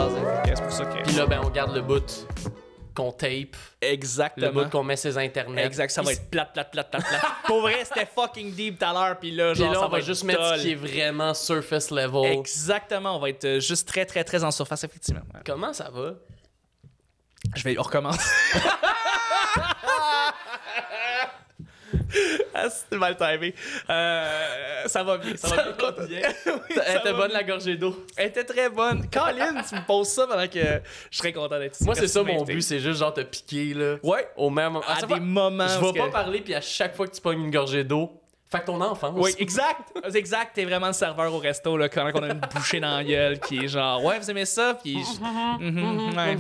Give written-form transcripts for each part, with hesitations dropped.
jaser. C'est pour ça que... Puis là, ben, on garde le bout qu'on tape. Exactement. Le bout qu'on met sur Internet. Exact, ça va être plate. Pour vrai, c'était fucking deep tout à l'heure, puis là, Puis genre, là, ça on va juste mettre dull. ce qui est vraiment surface level. Exactement, on va être juste très en surface, effectivement. Ouais. Comment ça va? On recommence. Ah, c'était mal timé. Ça va bien, ça va bien. Oui, Elle ça était va bonne bien. la gorgée d'eau. Elle était très bonne. Colin, tu me poses ça pendant que je serais content d'être ici. Moi, c'est Merci ça de mon m'inviter. but, c'est juste genre te piquer là. Ouais. Au même moment. À des moments Je où vais pas que- parler, puis à chaque fois que tu pognes une gorgée d'eau, fait que ton enfance. Oui, exact. Exact. T'es vraiment le serveur au resto, là, quand on a une bouchée dans la gueule qui est genre, ouais, vous aimez ça? Puis, ouais.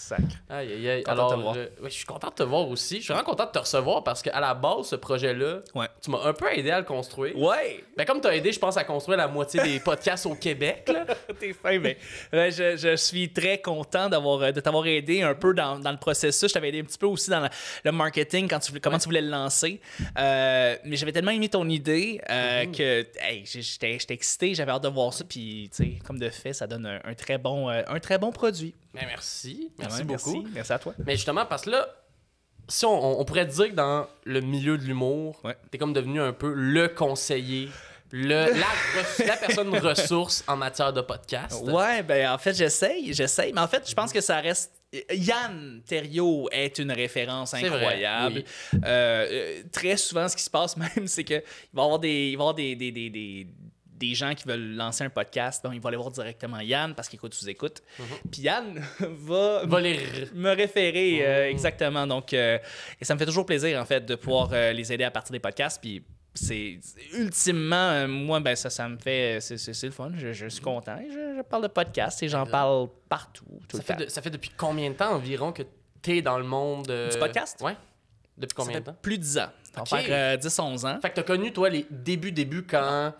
Sacre. Aïe, aïe, aïe. Content Alors, de te voir. ouais, je suis content de te voir aussi. Je suis vraiment content de te recevoir parce qu'à la base, ce projet-là, Ouais. tu m'as un peu aidé à le construire. Ouais. Ben, comme tu as aidé, je pense, à construire la moitié des podcasts au Québec. Là. T'es fin, mais je suis très content de t'avoir aidé un peu dans le processus. Je t'avais aidé un petit peu aussi dans le marketing, comment tu voulais le lancer. Mais j'avais tellement aimé ton idée que hey, j'étais excité, j'avais hâte de voir ça. Puis, tu sais, comme de fait, ça donne un très bon produit. Ben, merci. Merci Ouais, beaucoup. Merci à toi. Mais justement, parce que là, si on pourrait dire que dans le milieu de l'humour, Ouais. t'es comme devenu un peu le conseiller, la personne ressource en matière de podcast. Ouais, ben en fait, j'essaye. Mais en fait, je pense que ça reste. Yann Terriot est une référence C'est vrai, incroyable. Très souvent, ce qui se passe même, c'est qu'il va y avoir des gens qui veulent lancer un podcast, donc ils vont aller voir directement Yann parce qu'il écoute. Puis Yann va me référer exactement. Donc, et ça me fait toujours plaisir, en fait, de pouvoir les aider à partir des podcasts. Puis c'est ultimement, moi, ben ça me fait, c'est le fun. Je suis content. Je parle de podcast et j'en parle partout, tout le temps. Ça fait depuis combien de temps environ que t'es dans le monde Du podcast? Ouais. Depuis Ça combien fait de temps? plus de 10 ans. Ça va Ok. faire 10-11 ans. Fait que t'as connu, toi, les débuts quand...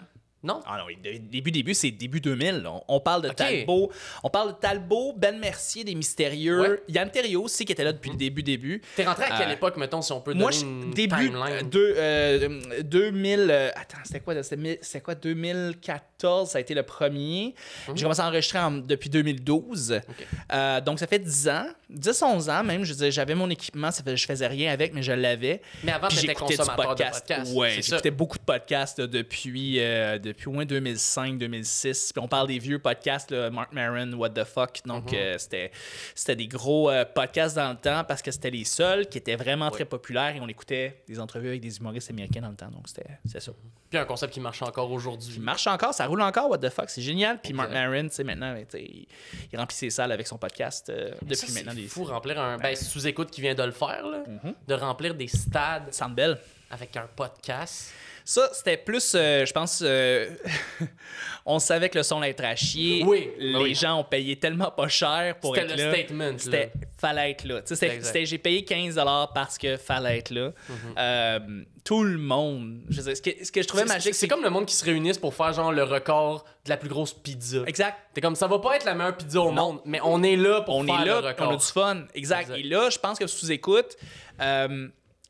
Non? Ah non, oui, début, c'est début 2000. Là. On parle de Ok. Talbot. On parle de Talbot, Ben Mercier, des Mystérieux. Ouais. Yann Terriot aussi, qui était là depuis le début. T'es rentré à quelle époque, mettons, si on peut Moi, donner une début timeline? 2000. Attends, c'était quoi? 2014, ça a été le premier. J'ai commencé à enregistrer depuis 2012. Donc, ça fait 10 ans. 10-11 ans même. Je veux dire, j'avais mon équipement. Je faisais rien avec, mais je l'avais. Mais avant, Puis t'étais j'écoutais du consommateur de podcasts. Ouais, c'est ça. j'écoutais beaucoup de podcasts là, depuis au moins 2005-2006. Puis on parle des vieux podcasts, là, Mark Maron, What the Fuck. Donc, c'était des gros podcasts dans le temps parce que c'était les seuls qui étaient vraiment très populaires et on écoutait des entrevues avec des humoristes américains dans le temps. Donc, c'est ça. Puis un concept qui marche encore aujourd'hui. Il marche encore, ça roule encore, What the Fuck, c'est génial. Puis Mark Exact. Maron, tu sais, maintenant, tu sais, il remplit ses salles avec son podcast depuis maintenant C'est des fou remplir un... Ben, sous-écoute qui vient de le faire, là. De remplir des stades Centre Bell. avec un podcast. Ça, c'était plus, je pense, on savait que le son allait être à chier. Oui, Les oui. gens ont payé tellement pas cher pour C'était être le là. statement, C'était, fallait être là. Tu sais, Exact. j'ai payé 15$ parce que fallait être là. Tout le monde. Je veux dire, ce que je trouvais magique, C'est comme le monde qui se réunissent pour faire genre le record de la plus grosse pizza. Exact. T'es comme, ça va pas être la meilleure pizza au monde, mais on est là pour On faire est là, le record. on a du fun. Exact. Exact. Et là, je pense que sous-écoute.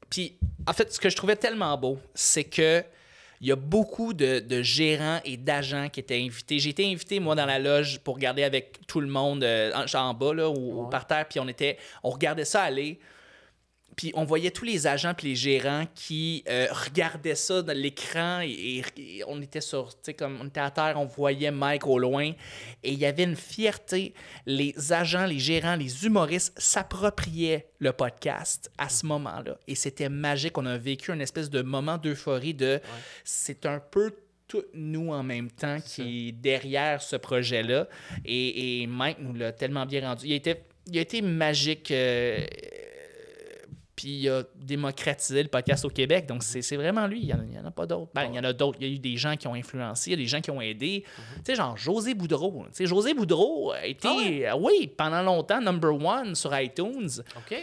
Puis, en fait, ce que je trouvais tellement beau, c'est que il y a beaucoup de gérants et d'agents qui étaient invités. J'ai été invité, moi, dans la loge pour regarder avec tout le monde en bas, là, ou par terre, puis on regardait ça aller. Puis on voyait tous les agents puis les gérants qui regardaient ça dans l'écran et on était sur, tu sais, comme on était à terre, on voyait Mike au loin et il y avait une fierté. Les agents, les gérants, les humoristes s'appropriaient le podcast à ce moment-là et c'était magique. On a vécu une espèce de moment d'euphorie c'est un peu tout nous en même temps qui est derrière ce projet-là et Mike nous l'a tellement bien rendu. Il a été magique. Puis il a démocratisé le podcast au Québec. Donc, c'est vraiment lui. Il n'y en a pas d'autres. Ben, il y en a d'autres. Il y a eu des gens qui ont influencé, il y a des gens qui ont aidé. Tu sais, genre José Boudreau. Tu sais, José Boudreau a été, oui, pendant longtemps, #1 sur iTunes. OK.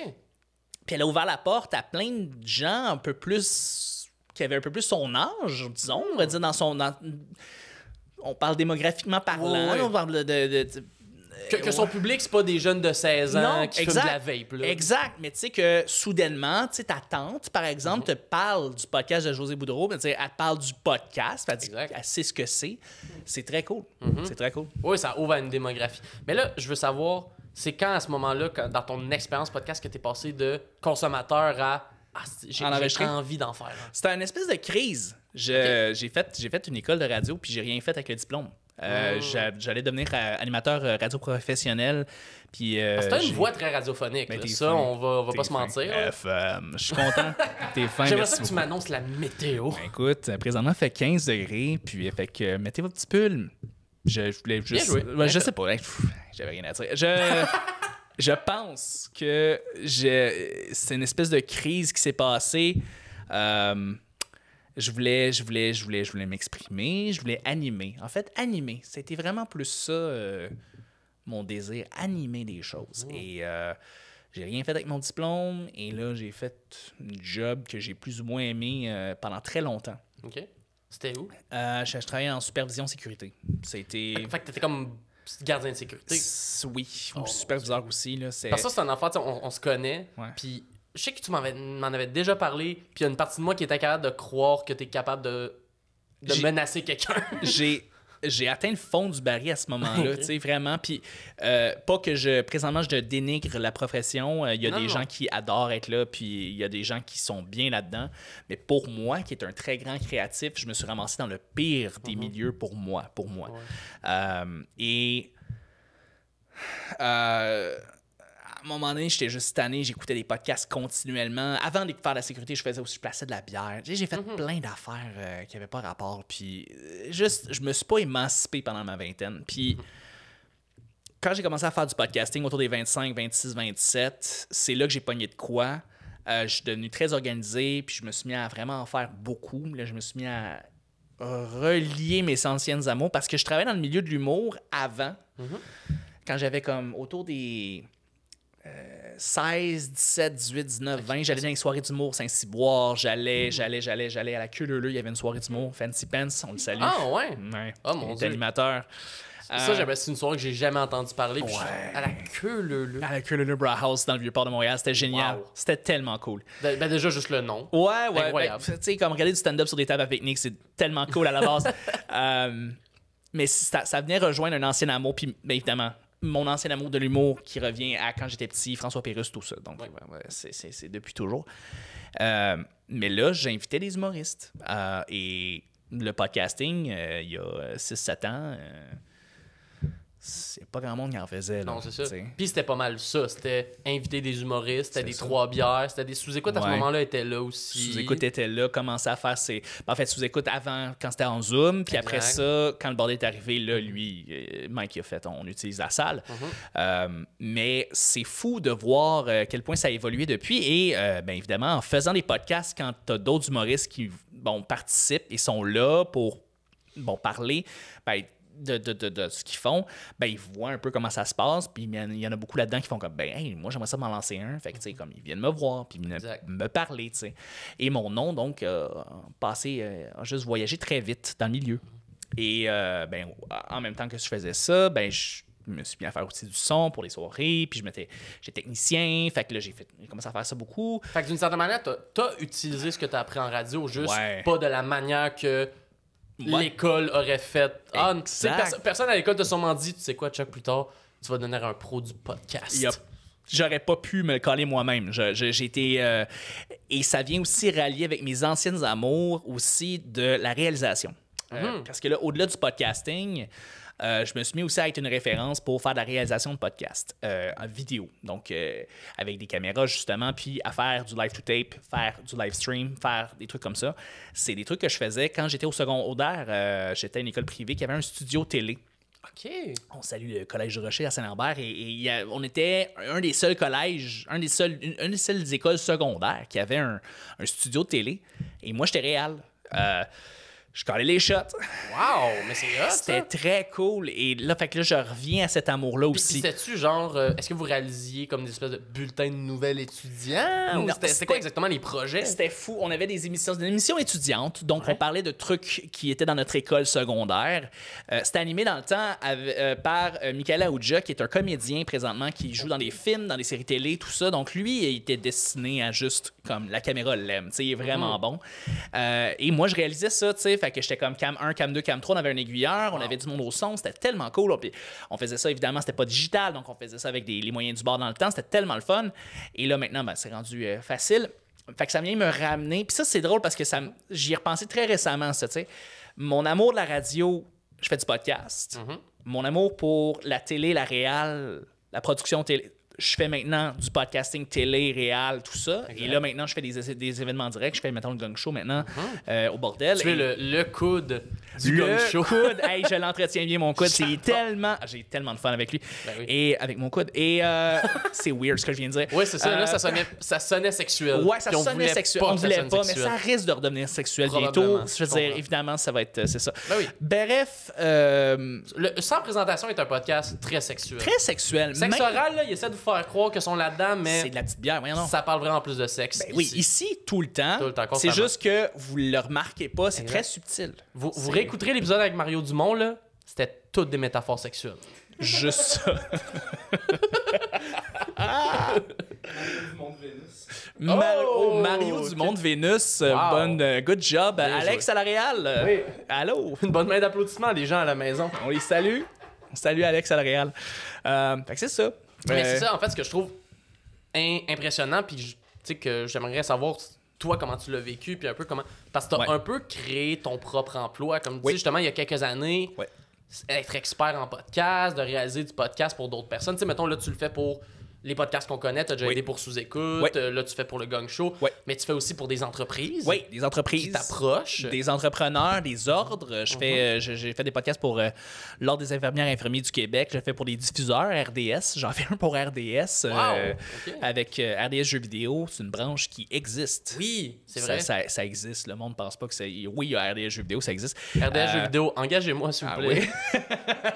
Puis elle a ouvert la porte à plein de gens un peu plus... qui avaient un peu plus son âge, disons. On va dire on parle démographiquement parlant. Ouais. On parle Que son public, c'est pas des jeunes de 16 ans Non, qui exact. fument de la vape. Là. Exact, mais tu sais que soudainement, tu sais, ta tante, par exemple, te parle du podcast de José Boudreau, mais tu sais, elle te parle du podcast, elle, Exact. elle sait ce que c'est. C'est très cool. C'est très cool. Oui, ça ouvre à une démographie. Mais là, je veux savoir, c'est quand à ce moment-là, dans ton expérience podcast, que tu es passé de consommateur à j'ai envie d'en faire. Hein. C'était une espèce de crise. J'ai fait une école de radio, puis j'ai rien fait avec le diplôme. J'allais devenir animateur radio professionnel. Puis, c'était une voix très radiophonique. Ben, Là. t'es Ça, fin. on va pas se T'es fin. mentir. FM. Je suis content. T'es fin. J'aimerais merci ça que tu beaucoup. m'annonces la météo. Ben, écoute, présentement, il fait 15 degrés. Puis, fait que mettez votre petit pull. Je voulais juste. joué. Ouais, je sais pas. Hein, j'avais rien à dire. Je pense que c'est une espèce de crise qui s'est passée. Je voulais m'exprimer, je voulais animer. En fait, animer, c'était vraiment plus ça, mon désir, animer des choses. Et j'ai rien fait avec mon diplôme, et là, j'ai fait un job que j'ai plus ou moins aimé pendant très longtemps. OK. C'était où? Je travaillais en supervision sécurité. C'était... Fait que t'étais comme gardien de sécurité. Oui, ou superviseur aussi. Là, Parce que ça, c'est un enfant, on se connaît. Ouais. Puis je sais que tu m'en avais déjà parlé. Puis il y a une partie de moi qui était capable de croire que t'es capable de menacer quelqu'un. J'ai atteint le fond du baril à ce moment-là, Ok. tu sais, vraiment. Puis, pas que présentement, je dénigre la profession. Il y a des gens qui adorent être là, puis il y a des gens qui sont bien là-dedans. Mais pour moi, qui est un très grand créatif, je me suis ramassé dans le pire des milieux pour moi. Ouais. À un moment donné, j'étais juste tanné, j'écoutais des podcasts continuellement. Avant de faire la sécurité, je plaçais de la bière. J'ai fait plein d'affaires qui n'avaient pas rapport. Puis je me suis pas émancipé pendant ma vingtaine. Puis quand j'ai commencé à faire du podcasting autour des 25, 26, 27, c'est là que j'ai pogné de quoi. Je suis devenu très organisé, puis je me suis mis à vraiment en faire beaucoup. Là, je me suis mis à relier mes anciennes amours parce que je travaillais dans le milieu de l'humour avant, quand j'avais comme autour des 16, 17, 18, 19, 20, j'allais dans les soirées d'humour Saint-Cyboire, j'allais à la Queue Leu Leu, il y avait une soirée d'humour, Fancy Pants, on le salue. Ah ouais? Ouais. Oh mon Il est Dieu. animateur. Ça, c'est une soirée que j'ai jamais entendu parler. Puis à la queue, À la Queue Leu Leu Brauhaus dans le Vieux-Port de Montréal, c'était génial. Wow. C'était tellement cool. Ben déjà, juste le nom. Ouais. Incroyable. Tu sais, comme regarder du stand-up sur des tables à pique-nique, c'est tellement cool à la base. Mais ça venait rejoindre un ancien amour, puis ben, évidemment, mon ancien amour de l'humour qui revient à quand j'étais petit, François Pérusse, tout ça. Donc, c'est depuis toujours. Mais là, j'invitais des humoristes. Et le podcasting, il y a 6-7 ans, c'est pas grand monde qui en faisait. Là, Non, c'est ça. t'sais. Puis c'était pas mal ça. C'était inviter des humoristes, c'était des trois bières, c'était des sous-écoutes à ce Ouais. moment-là étaient là aussi. Sous-écoute était là, commençait à faire ses... En fait, Sous-écoute avant, quand c'était en Zoom, puis après Exact. ça, quand le bordel est arrivé, là, lui, Mike, il a fait, on utilise la salle. Mais c'est fou de voir quel point ça a évolué depuis. Et bien évidemment, en faisant des podcasts, quand tu as d'autres humoristes qui participent et sont là pour parler, ben, de ce qu'ils font, ben ils voient un peu comment ça se passe, puis il y en a beaucoup là-dedans qui font comme, ben hey, moi j'aimerais ça m'en lancer un, fait que tu sais, comme ils viennent me voir, puis me parler, tu sais. Et mon nom, donc, a juste voyagé très vite dans le milieu. Et ben en même temps que je faisais ça, ben je me suis mis à faire aussi du son pour les soirées, puis j'étais technicien, fait que là j'ai commencé à faire ça beaucoup. Fait que d'une certaine manière, t'as utilisé ce que t'as appris en radio, juste Ouais. pas de la manière que Ouais. l'école aurait fait. Tu sais, Exact. personne à l'école t'a sûrement dit, tu sais quoi, Chuck, plus tard, tu vas devenir un pro du podcast. J'aurais pas pu me le coller moi-même. J'ai été... et ça vient aussi rallier avec mes anciennes amours aussi de la réalisation. Parce que là, au-delà du podcasting, je me suis mis aussi à être une référence pour faire de la réalisation de podcasts en vidéo. Donc, avec des caméras, justement, puis à faire du live-to-tape, faire du live-stream, faire des trucs comme ça. C'est des trucs que je faisais quand j'étais au secondaire. J'étais à une école privée qui avait un studio télé. OK. On salue le Collège du Rocher à Saint-Lambert et on était un des seuls collèges, une des seules écoles secondaires qui avait un studio de télé. Et moi, j'étais réal. Je collais les shots. Wow, mais c'est hot, C'était ça. très cool. Et là, fait que là, je reviens à cet amour-là Puis aussi. c'était-tu genre, est-ce que vous réalisiez comme des espèces de bulletins de nouvelles étudiants? Ou Non, c'était quoi exactement les projets? C'était fou. On avait des émissions étudiantes. Donc, on parlait de trucs qui étaient dans notre école secondaire. C'était animé dans le temps par Michael Aoudja, qui est un comédien présentement qui joue dans des films, dans des séries télé, tout ça. Donc, lui, il était destiné à juste comme la caméra l'aime. Tu sais, il est vraiment bon. Et moi, je réalisais ça, tu sais. Fait que j'étais comme cam 1, cam 2, cam 3. On avait un aiguilleur, on avait du monde au son. C'était tellement cool. Puis on faisait ça, évidemment, c'était pas digital. Donc, on faisait ça avec les moyens du bord dans le temps. C'était tellement le fun. Et là, maintenant, ben, c'est rendu facile. Fait que ça vient me ramener. Puis ça, c'est drôle parce que j'y ai repensé très récemment, ça, tu sais. Mon amour de la radio, je fais du podcast. Mon amour pour la télé, la réal, la production télé. Je fais maintenant du podcasting télé, réal, tout ça. Exact. Et là, maintenant, je fais des événements directs. Je fais, mettons, le Gong Show maintenant au bordel. Tu es le coude du Gong Show. Le coude. Hey, je l'entretiens bien, mon coude. C'est tellement... J'ai tellement de fun avec lui. Ben oui. Et avec mon coude. Et c'est weird ce que je viens de dire. Oui, c'est ça. Là, ça sonnait sexuel. Ouais, ça sonnait sexuel. On voulait pas, mais ça risque de redevenir sexuel bientôt. Je veux dire, évidemment, ça va être... C'est ça. Ben oui. Bref... Sans présentation est un podcast très sexuel. Très sexuel. Sexe oral, là, il essaie de vous faire croire qu'ils sont là-dedans, mais... C'est de la petite bière, voyons donc. Ça parle vraiment plus de sexe. Ben oui, ici, tout le temps. Constamment. C'est juste que vous le remarquez pas, c'est très subtil. Vous réécouterez l'épisode avec Mario Dumont, là, c'était toutes des métaphores sexuelles. Juste ça. Mario du Monde Vénus. Wow. Good job. Bien Alex à la Réal. Oui. Allô. Une bonne main d'applaudissements des gens à la maison. On les salue. On salue Alex à la Réal. Fait que c'est ça. Mais c'est ça, en fait, ce que je trouve impressionnant, puis tu sais que j'aimerais savoir toi comment tu l'as vécu, puis un peu comment... Parce que t'as un peu créé ton propre emploi, comme tu dis justement il y a quelques années, être expert en podcast, de réaliser du podcast pour d'autres personnes. Tu sais, mettons, là, tu le fais pour les podcasts qu'on connaît, t'as déjà aidé pour Sous-Écoute, là, tu fais pour le Gong Show, mais tu fais aussi pour des entreprises. Oui, des entreprises. Qui t'approchent. Des entrepreneurs, des ordres. J'ai fait des podcasts pour l'Ordre des infirmières et infirmiers du Québec. J'ai fait pour des diffuseurs, RDS. J'en fais un pour RDS. Avec RDS Jeux vidéo. C'est une branche qui existe. Oui, c'est vrai. Ça existe. Le monde pense pas que c'est... Oui, il y a RDS Jeux vidéo, ça existe. RDS Jeux vidéo, engagez-moi, s'il vous plaît. Oui.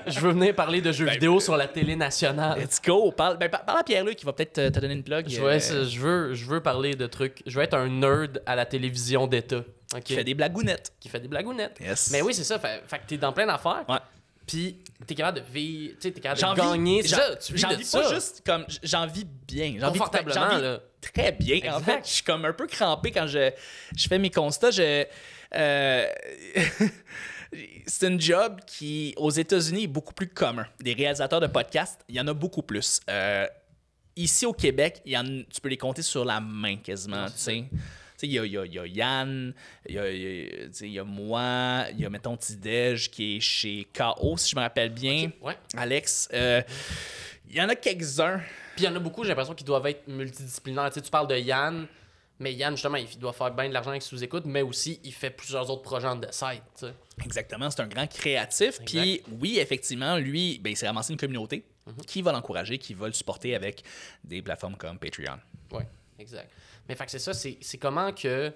Je veux venir parler de jeux vidéo sur la télé nationale. Let's go. Parle à Pierre-Luc qui va peut-être te donner une plug. Je veux parler de trucs. Je veux être un nerd à la télévision d'État. Okay. Qui fait des blagounettes. Yes. Mais oui, c'est ça. Fait que t'es dans plein d'affaires. Ouais. Puis t'es capable de vivre. Tu sais, t'es capable de gagner. C'est ça, tu vis j'en de vis ça. pas juste comme. J'en vis bien. Confortablement, là. Très bien. Exact. En fait, je suis comme un peu crampé quand je fais mes constats. C'est un job qui, aux États-Unis, est beaucoup plus commun. Des réalisateurs de podcasts, il y en a beaucoup plus. Ici, au Québec, tu peux les compter sur la main quasiment. Tu sais, il y a Yann, il y a moi, il y a, mettons, Tidej qui est chez KO, si je me rappelle bien. Okay. Ouais. Alex. Il y en a quelques-uns. Puis il y en a beaucoup, j'ai l'impression qu'ils doivent être multidisciplinaires. Tu sais, tu parles de Yann, mais Yann, justement, il doit faire bien de l'argent avec Sous-Écoute, mais aussi, il fait plusieurs autres projets de site. Tu sais. Exactement, c'est un grand créatif. Puis oui, effectivement, lui, il s'est ramassé une communauté qui va l'encourager, qui va le supporter avec des plateformes comme Patreon. Oui, exact. Mais fait que c'est ça, c'est comment que...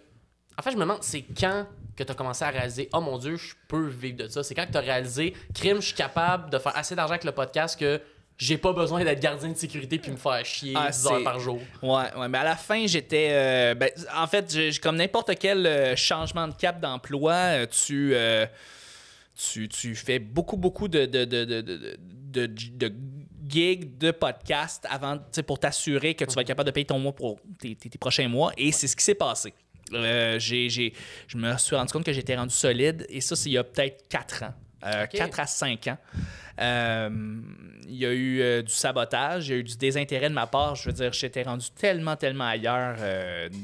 En fait, je me demande, c'est quand que tu as commencé à réaliser « Oh mon Dieu, je peux vivre de ça ». C'est quand que tu as réalisé « Crime, je suis capable de faire assez d'argent avec le podcast que j'ai pas besoin d'être gardien de sécurité puis me faire chier 10 heures par jour. » Ouais, mais à la fin, j'étais... en fait, comme n'importe quel changement de cap d'emploi, tu fais beaucoup de gigs, de podcasts avant, pour t'assurer que tu vas être capable de payer ton mois pour tes prochains mois. Et c'est ce qui s'est passé. Je me suis rendu compte que j'étais rendu solide. Et ça, c'est il y a peut-être 4 ans. 4 à 5 ans. Il y a eu du sabotage, il y a eu du désintérêt de ma part. Je veux dire, j'étais rendu tellement ailleurs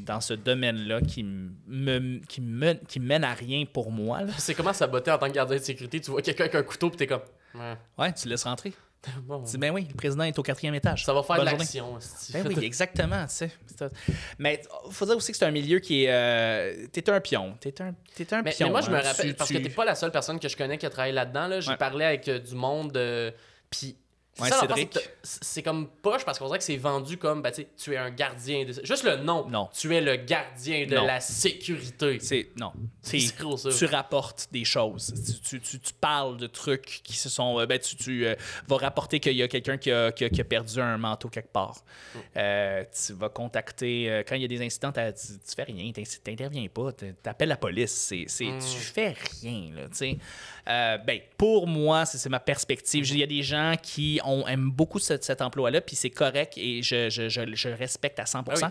dans ce domaine-là qui mène à rien pour moi. Là. C'est comment saboter en tant que gardien de sécurité? Tu vois quelqu'un avec un couteau puis t'es comme... Ouais, tu laisses rentrer. Bon. Tu dis, ben oui, le président est au 4e étage. Ça va faire de l'action. Ben oui, exactement. Tu sais. Mais il faut dire aussi que c'est un milieu qui est... T'es un pion. T'es un pion. Mais moi, je me rappelle, parce que t'es pas la seule personne que je connais qui a travaillé là-dedans. Là. J'ai parlé avec du monde, puis Ouais, ça, Cédric. c'est comme poche parce qu'on dirait que c'est vendu comme ben, tu es un gardien de... Juste le nom. Non. Tu es le gardien de la sécurité. Non. C'est gros, ça. Tu rapportes des choses. Tu parles de trucs qui se sont. Tu vas rapporter qu'il y a quelqu'un qui a perdu un manteau quelque part. Tu vas contacter. Quand il y a des incidents, tu fais rien. Tu n'interviens pas. Tu appelles la police. Tu fais rien. Là, pour moi, c'est ma perspective. Il y a des gens qui aiment beaucoup cet emploi-là, puis c'est correct et je respecte à 100%.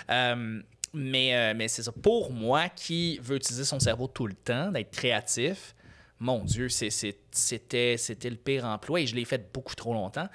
Ah oui. Mais c'est ça. Pour moi, qui veut utiliser son cerveau tout le temps, d'être créatif, mon Dieu, c'était le pire emploi et je l'ai fait beaucoup trop longtemps.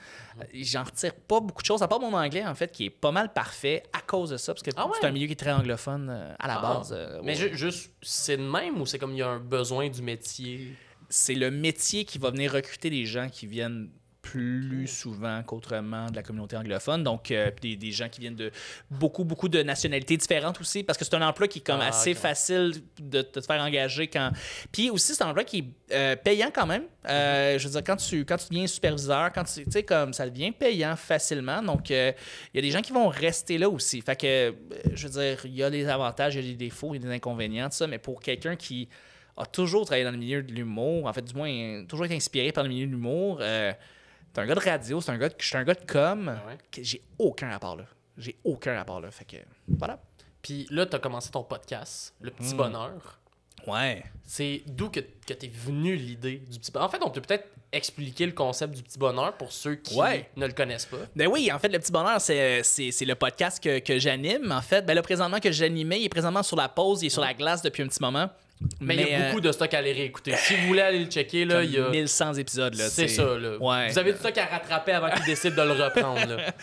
J'en retire pas beaucoup de choses, à part mon anglais, en fait, qui est pas mal parfait à cause de ça, parce que c'est un milieu qui est très anglophone à la base. Mais juste, c'est de même ou c'est comme il y a un besoin du métier? C'est le métier qui va venir recruter des gens qui viennent plus souvent qu'autrement de la communauté anglophone. Donc, des gens qui viennent de beaucoup de nationalités différentes aussi, parce que c'est un emploi qui est comme assez facile de te faire engager quand... Puis aussi, c'est un emploi qui est payant quand même. Je veux dire, quand tu deviens superviseur, tu sais, comme ça devient payant facilement. Donc, il y a des gens qui vont rester là aussi. Fait que, je veux dire, il y a des avantages, il y a des défauts, il y a des inconvénients, tout ça, mais pour quelqu'un qui a toujours travaillé dans le milieu de l'humour, en fait, du moins, toujours été inspiré par le milieu de l'humour... C'est un gars de radio, je suis un gars de com. Que j'ai aucun rapport là. Fait que, voilà. Puis là, tu as commencé ton podcast, Le Petit Bonheur. Ouais. C'est d'où que t'es venu l'idée du Petit Bonheur? En fait, on peut peut-être expliquer le concept du Petit Bonheur pour ceux qui ne le connaissent pas. Ben oui, en fait, Le Petit Bonheur, c'est le podcast que j'anime. En fait, là, présentement que j'animais, il est présentement sur la pause, il est sur la glace depuis un petit moment. Mais il y a beaucoup de stock à aller réécouter. Si vous voulez aller le checker, là, il y a 1100 épisodes. C'est ça, là. Ouais. Vous avez du stock à rattraper avant qu'ils décident de le reprendre, là.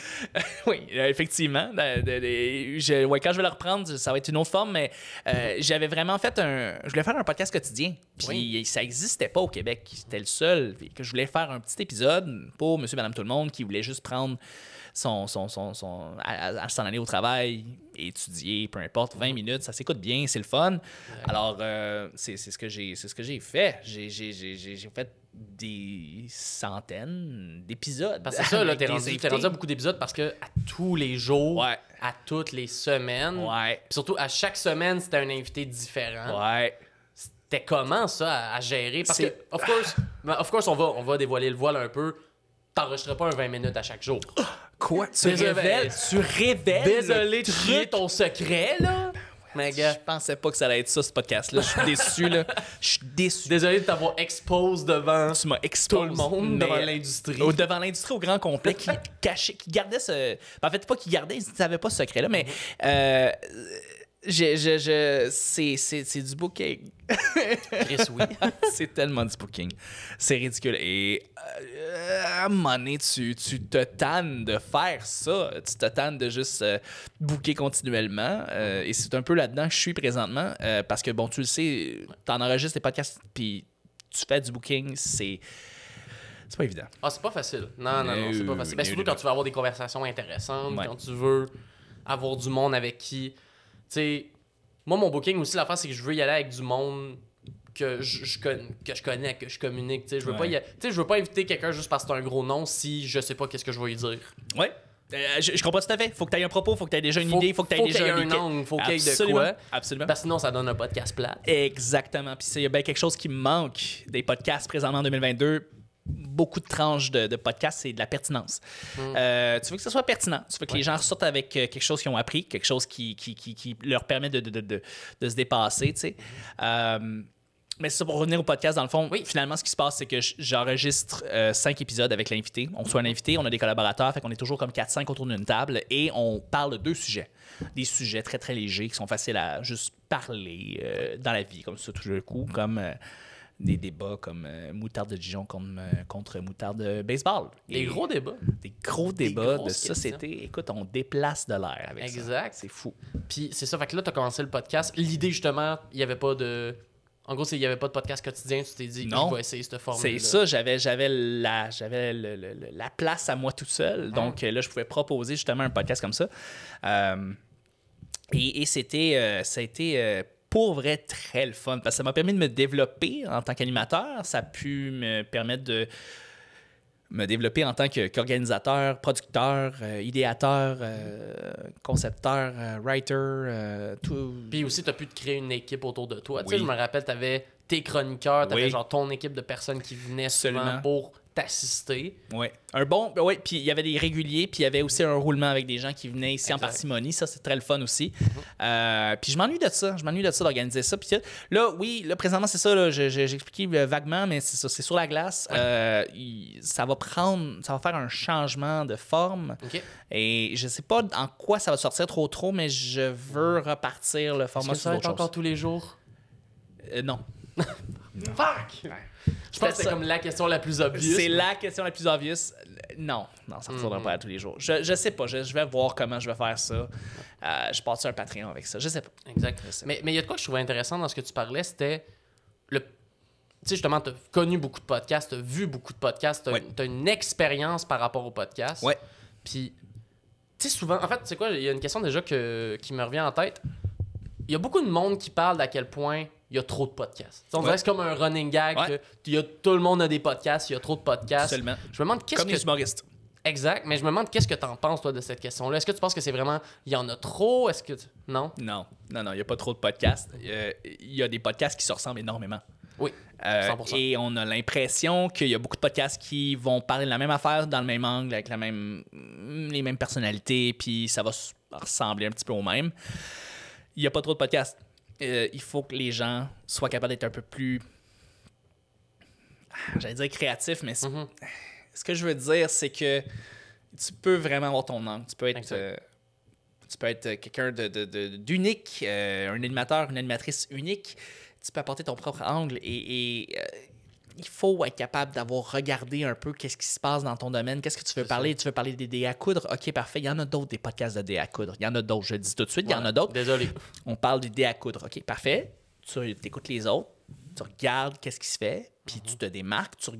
Oui, effectivement. Quand je vais le reprendre, ça va être une autre forme, mais j'avais vraiment fait je voulais faire un podcast quotidien. Puis ça n'existait pas au Québec. C'était le seul. Puis que je voulais faire un petit épisode pour monsieur, madame, tout le monde qui voulait juste prendre à s'en aller au travail, étudier, peu importe, 20 minutes, ça s'écoute bien, c'est le fun. Alors, c'est ce que j'ai fait. J'ai fait des centaines d'épisodes. Parce que c'est ça, là, t'es rendu à beaucoup d'épisodes parce que à tous les jours, à toutes les semaines, puis surtout à chaque semaine, c'était un invité différent. C'était comment ça à gérer? Parce que, of course, on va dévoiler le voile un peu. T'enregistreras pas un 20 minutes à chaque jour. Quoi? Tu révèles? Désolé de crier ton secret, là. Mais gars, je pensais pas que ça allait être ça, ce podcast-là. Je suis déçu, là. Je suis déçu. Désolé de t'avoir expose devant tout le monde, devant l'industrie. Devant l'industrie au grand complet, qui gardait ce... En fait, pas qui gardait, ils ne savaient pas ce secret-là, mais... c'est du booking. Chris, oui. C'est tellement du booking. C'est ridicule. Et à un moment donné, tu te tannes de faire ça. Tu te tannes de juste booker continuellement. Et c'est un peu là-dedans que je suis présentement. Parce que, bon, tu le sais, tu en enregistres des podcasts, puis tu fais du booking, c'est pas évident. Ah, c'est pas facile. Non, c'est pas facile. Mais surtout quand tu veux avoir des conversations intéressantes, quand tu veux avoir du monde avec qui... Tu sais, moi, mon booking aussi, l'affaire, c'est que je veux y aller avec du monde que je connais, que je communique. Je veux pas inviter quelqu'un juste parce que c'est un gros nom si je sais pas qu'est-ce que je vais lui dire. Ouais. Je comprends tout à fait. Faut que tu aies un propos, faut que tu aies déjà une idée, faut que tu aies déjà un angle, faut qu'il y ait de quoi. Absolument. Parce que sinon, ça donne un podcast plat. Exactement. Puis il y a bien quelque chose qui me manque des podcasts présentement en 2022. Beaucoup de tranches de podcasts, c'est de la pertinence. Tu veux que ça soit pertinent. Tu veux que les gens ressortent avec quelque chose qu'ils ont appris, quelque chose qui leur permet de se dépasser, tu sais. Mais c'est ça, pour revenir au podcast, dans le fond, finalement, ce qui se passe, c'est que j'enregistre 5 épisodes avec l'invité. On reçoit un invité, on a des collaborateurs, fait qu'on est toujours comme 4-5 autour d'une table et on parle de 2 sujets. Des sujets très, très légers qui sont faciles à juste parler dans la vie, comme ça, tout d'un coup, comme... des débats comme moutarde de Dijon contre moutarde de baseball. Des gros débats. Des gros débats de société. Écoute, on déplace de l'air avec ça. Exact. C'est fou. Puis c'est ça, fait que là, tu as commencé le podcast. L'idée, justement, il n'y avait pas de... En gros, il n'y avait pas de podcast quotidien. Tu t'es dit, je vais essayer cette formule. C'est ça, j'avais la place à moi tout seul. Donc là, je pouvais proposer justement un podcast comme ça. Et ça a été pour vrai très le fun parce que ça m'a permis de me développer en tant qu'animateur. Ça a pu me permettre de me développer en tant qu'organisateur, producteur, idéateur, concepteur, writer, tout. Puis aussi, tu as pu te créer une équipe autour de toi. Oui. Tu sais, je me rappelle, tu avais tes chroniqueurs, tu avais Oui. genre ton équipe de personnes qui venaient souvent Absolument. pour t'assister. Oui. Oui, puis il y avait des réguliers, puis il y avait aussi un roulement avec des gens qui venaient ici en Exact. parcimonie. Ça, c'est très le fun aussi. Puis je m'ennuie de ça. Je m'ennuie de ça, d'organiser ça. Puis là, oui, là, présentement, c'est ça. Là, j'ai expliqué vaguement, mais c'est ça. C'est sur la glace. Ça va faire un changement de forme. OK. Et je sais pas en quoi ça va sortir trop, mais je veux repartir le Est-ce format que ça sur va d'autres être encore choses. tous les jours? Non. Fuck! Je pense que c'est comme la question la plus obvious. C'est la question la plus obvious. Non, ça ne retournera pas à tous les jours. Je sais pas. Je vais voir comment je vais faire ça. Je passe sur un Patreon avec ça. Je sais pas. Exact. Mais il y a de quoi que je trouvais intéressant dans ce que tu parlais, c'était tu sais, justement, tu as connu beaucoup de podcasts, tu as vu beaucoup de podcasts, tu as une expérience par rapport aux podcasts. Ouais. Puis, tu sais, souvent, en fait, tu sais quoi, il y a une question déjà qui me revient en tête. Il y a beaucoup de monde qui parle d'à quel point il y a trop de podcasts. On dirait que c'est comme un running gag. Ouais. Tout le monde a des podcasts, il y a trop de podcasts. Absolument. Je me demande qu'est-ce Comme que... les humoristes. Exact, mais je me demande qu'est-ce que tu en penses, toi, de cette question-là. Est-ce que tu penses que c'est vraiment... Il y en a trop? Est-ce que... Non? Non, il n'y a pas trop de podcasts. Il y a des podcasts qui se ressemblent énormément. Oui, 100%. Et on a l'impression qu'il y a beaucoup de podcasts qui vont parler de la même affaire dans le même angle, avec les mêmes personnalités, puis ça va ressembler un petit peu au même. Il n'y a pas trop de podcasts. Il faut que les gens soient capables d'être un peu plus, j'allais dire créatifs, mais ce que je veux dire, c'est que tu peux vraiment avoir ton angle. Tu peux être quelqu'un d'unique, un animateur, une animatrice unique. Tu peux apporter ton propre angle et il faut être capable d'avoir regardé un peu qu'est-ce qui se passe dans ton domaine, qu'est-ce que tu veux parler. Tu veux parler des dés à coudre? OK, parfait. Il y en a d'autres, des podcasts de dés à coudre. Il y en a d'autres, je le dis tout de suite, il y en a d'autres. Désolé. On parle des dés à coudre. OK, parfait. Tu écoutes les autres, tu regardes qu'est-ce qui se fait, puis tu te démarques, tu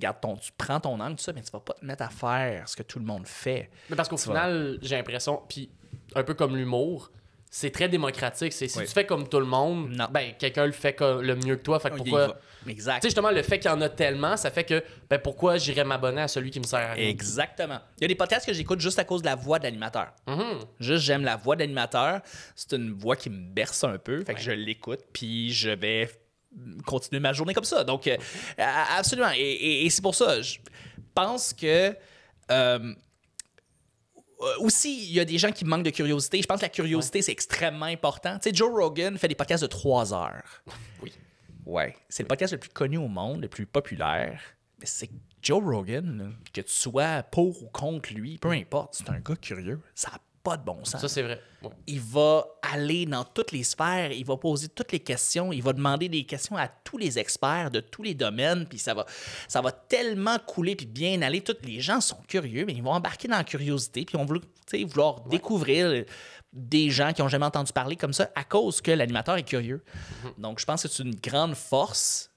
prends ton angle, tout ça, mais tu vas pas te mettre à faire ce que tout le monde fait. Mais parce qu'au final, j'ai l'impression, puis un peu comme l'humour, c'est très démocratique. Si tu fais comme tout le monde, Non. ben quelqu'un le fait le mieux que toi. Fait que Il pourquoi... va. Exact. Tu sais, justement, le fait qu'il y en a tellement, ça fait que, ben pourquoi j'irais m'abonner à celui qui me sert à rien? Exactement. Il y a des podcasts que j'écoute juste à cause de la voix de l'animateur. Juste, j'aime la voix de l'animateur. C'est une voix qui me berce un peu. Fait que je l'écoute, puis je vais continuer ma journée comme ça. Donc, absolument. Et c'est pour ça, je pense que... aussi, il y a des gens qui manquent de curiosité. Je pense que la curiosité, c'est extrêmement important. Tu sais, Joe Rogan fait des podcasts de 3 heures. Oui. Ouais. C'est le podcast le plus connu au monde, le plus populaire. Mais c'est Joe Rogan, là, que tu sois pour ou contre lui, peu importe, c'est un gars curieux. Ça n'a pas de bon sens. Ça, c'est vrai. Ouais. Il va aller dans toutes les sphères, il va poser toutes les questions, il va demander des questions à tous les experts de tous les domaines, puis ça va tellement couler puis bien aller. Tous les gens sont curieux, mais ils vont embarquer dans la curiosité, puis ils vont vouloir découvrir des gens qui n'ont jamais entendu parler comme ça à cause que l'animateur est curieux. Donc, je pense que c'est une grande force.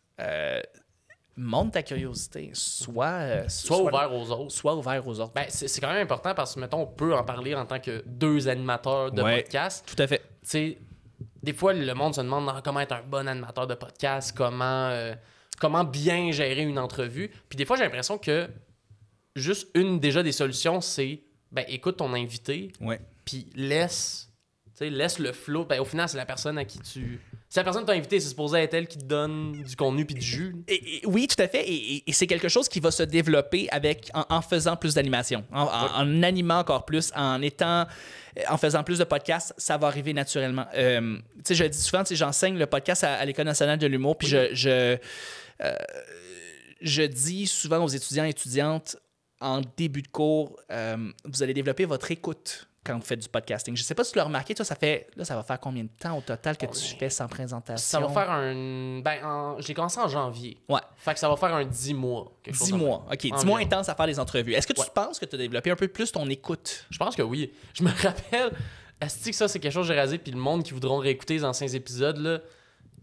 Montre ta curiosité. Sois ouvert aux autres. Sois ouvert aux autres. Ben, c'est quand même important parce que, mettons, on peut en parler en tant que 2 animateurs de podcast. Tout à fait. Tu sais, des fois, le monde se demande comment être un bon animateur de podcast, comment bien gérer une entrevue. Puis des fois, j'ai l'impression que juste une déjà des solutions, c'est ben écoute ton invité, puis laisse le flow. Ben, au final, c'est la personne à qui tu... Si la personne que tu as invité, c'est supposé être elle qui te donne du contenu puis du jus. Oui, tout à fait. Et c'est quelque chose qui va se développer en faisant plus d'animation, en animant encore plus, en faisant plus de podcasts, ça va arriver naturellement. Tu sais, je le dis souvent, j'enseigne le podcast à l'École nationale de l'humour, puis je dis souvent aux étudiants et étudiantes, en début de cours, vous allez développer votre écoute quand vous faites du podcasting. Je ne sais pas si tu l'as remarqué, toi, ça va faire combien de temps au total que tu fais sans présentation? Ça va faire j'ai commencé en janvier. Ouais. Fait que ça va faire un 10 mois. 10 mois. OK. 10 mois intense à faire des entrevues. Est-ce que tu penses que tu as développé un peu plus ton écoute? Je pense que oui. Je me rappelle, est-ce que ça, c'est quelque chose que j'ai rasé, puis le monde qui voudront réécouter les anciens épisodes, là,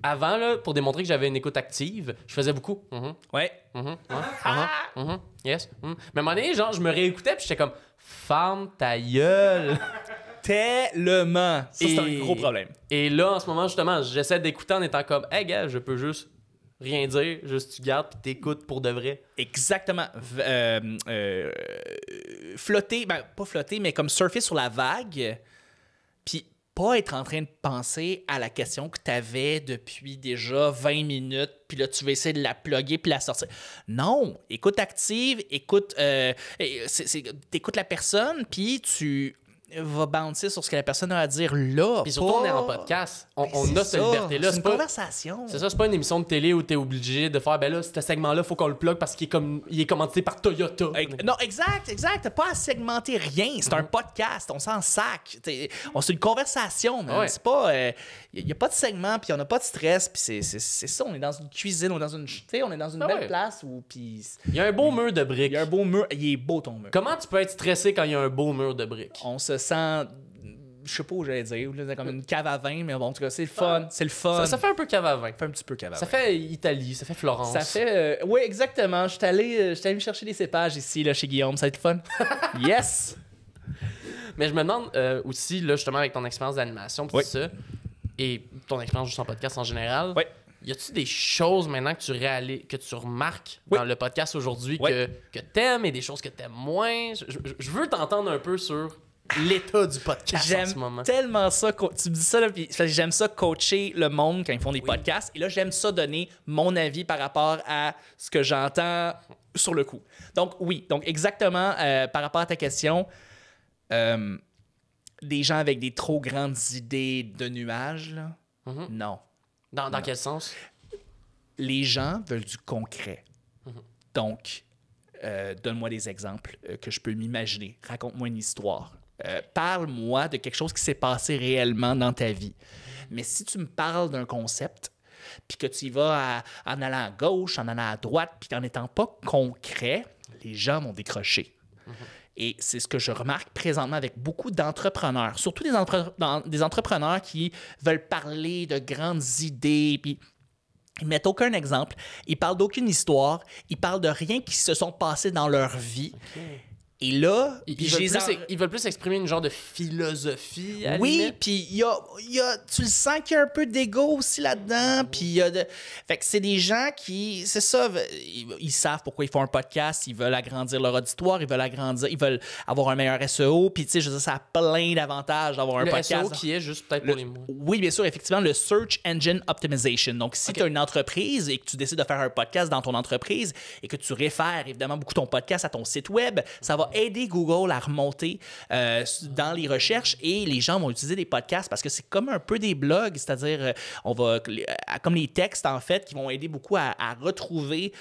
avant, là, pour démontrer que j'avais une écoute active, je faisais beaucoup. Yes. Mais à un moment donné, genre, je me réécoutais, puis j'étais comme, ferme ta gueule. Tellement. Ça, c'est un gros problème. Et là, en ce moment, justement, j'essaie d'écouter en étant comme, hey, gars, je peux juste rien dire, juste tu gardes puis t'écoutes pour de vrai. Exactement. Flotter, ben pas flotter, mais comme surfer sur la vague, puis pas être en train de penser à la question que tu avais depuis déjà 20 minutes, puis là, tu vas essayer de la plugger puis la sortir. Non, écoute active, écoute la personne, puis tu va bouncer sur ce que la personne a à dire là. Puis surtout, on est en podcast. On a cette liberté-là. C'est une conversation. C'est ça, c'est pas une émission de télé où t'es obligé de faire, ben là, ce segment-là, faut qu'on le plug parce qu'il est commandité par Toyota. Non, exact. T'as pas à segmenter rien. C'est un podcast. On s'en sac. C'est une conversation, man. Ouais. C'est pas... Il n'y a pas de segment, puis on n'a pas de stress, puis c'est ça. On est dans une cuisine, on est dans une belle place où... Puis... Il y a un beau mur de briques. Il y a un beau mur. Il est beau, ton mur. Comment tu peux être stressé quand il y a un beau mur de briques? On se sent... Je sais pas où j'allais dire, là, comme une cave à vin, mais bon, en tout cas, c'est le fun. C'est le fun. Ça fait un peu cave à vin. Ça fait un petit peu cave à vin. Ça fait Italie, ça fait Florence. Ça fait... oui, exactement. Je suis allé me chercher des cépages ici, là, chez Guillaume. Ça va être le fun. Yes! Mais je me demande aussi, là, justement, avec ton expérience d'animation, tout ça, et ton expérience juste en podcast en général, y a-tu des choses maintenant que tu réalises, que tu remarques dans le podcast aujourd'hui que t'aimes et des choses que t'aimes moins? Je veux t'entendre un peu sur l'état du podcast en ce moment. J'aime tellement ça. Tu me dis ça, là, puis j'aime ça coacher le monde quand ils font des podcasts. Et là, j'aime ça donner mon avis par rapport à ce que j'entends sur le coup. Donc, oui. Donc, exactement, par rapport à ta question, des gens avec des trop grandes idées de nuages, là, non. Dans quel sens? Les gens veulent du concret. Donc, donne-moi des exemples que je peux m'imaginer. Raconte-moi une histoire. Parle-moi de quelque chose qui s'est passé réellement dans ta vie. Mais si tu me parles d'un concept, puis que tu y vas en allant à gauche, en allant à droite, puis qu'en n'étant pas concret, les gens vont décrocher. Et c'est ce que je remarque présentement avec beaucoup d'entrepreneurs, surtout des entrepreneurs qui veulent parler de grandes idées, puis ils mettent aucun exemple, ils parlent d'aucune histoire, ils parlent de rien qui se sont passés dans leur vie. Et là, ils veulent plus exprimer une genre de philosophie. Oui, puis tu le sens qu'il y a un peu d'ego aussi là-dedans. Puis fait que c'est des gens qui, c'est ça, ils savent pourquoi ils font un podcast, ils veulent agrandir leur auditoire, ils veulent avoir un meilleur SEO. Puis tu sais, je veux dire, ça a plein d'avantages d'avoir un podcast. Le SEO qui est juste peut-être pour les mots. Oui, bien sûr, effectivement, le Search Engine Optimization. Donc, si tu as une entreprise et que tu décides de faire un podcast dans ton entreprise et que tu réfères évidemment beaucoup ton podcast à ton site web, ça va aider Google à remonter dans les recherches et les gens vont utiliser des podcasts parce que c'est comme un peu des blogs, c'est-à-dire comme les textes en fait qui vont aider beaucoup à retrouver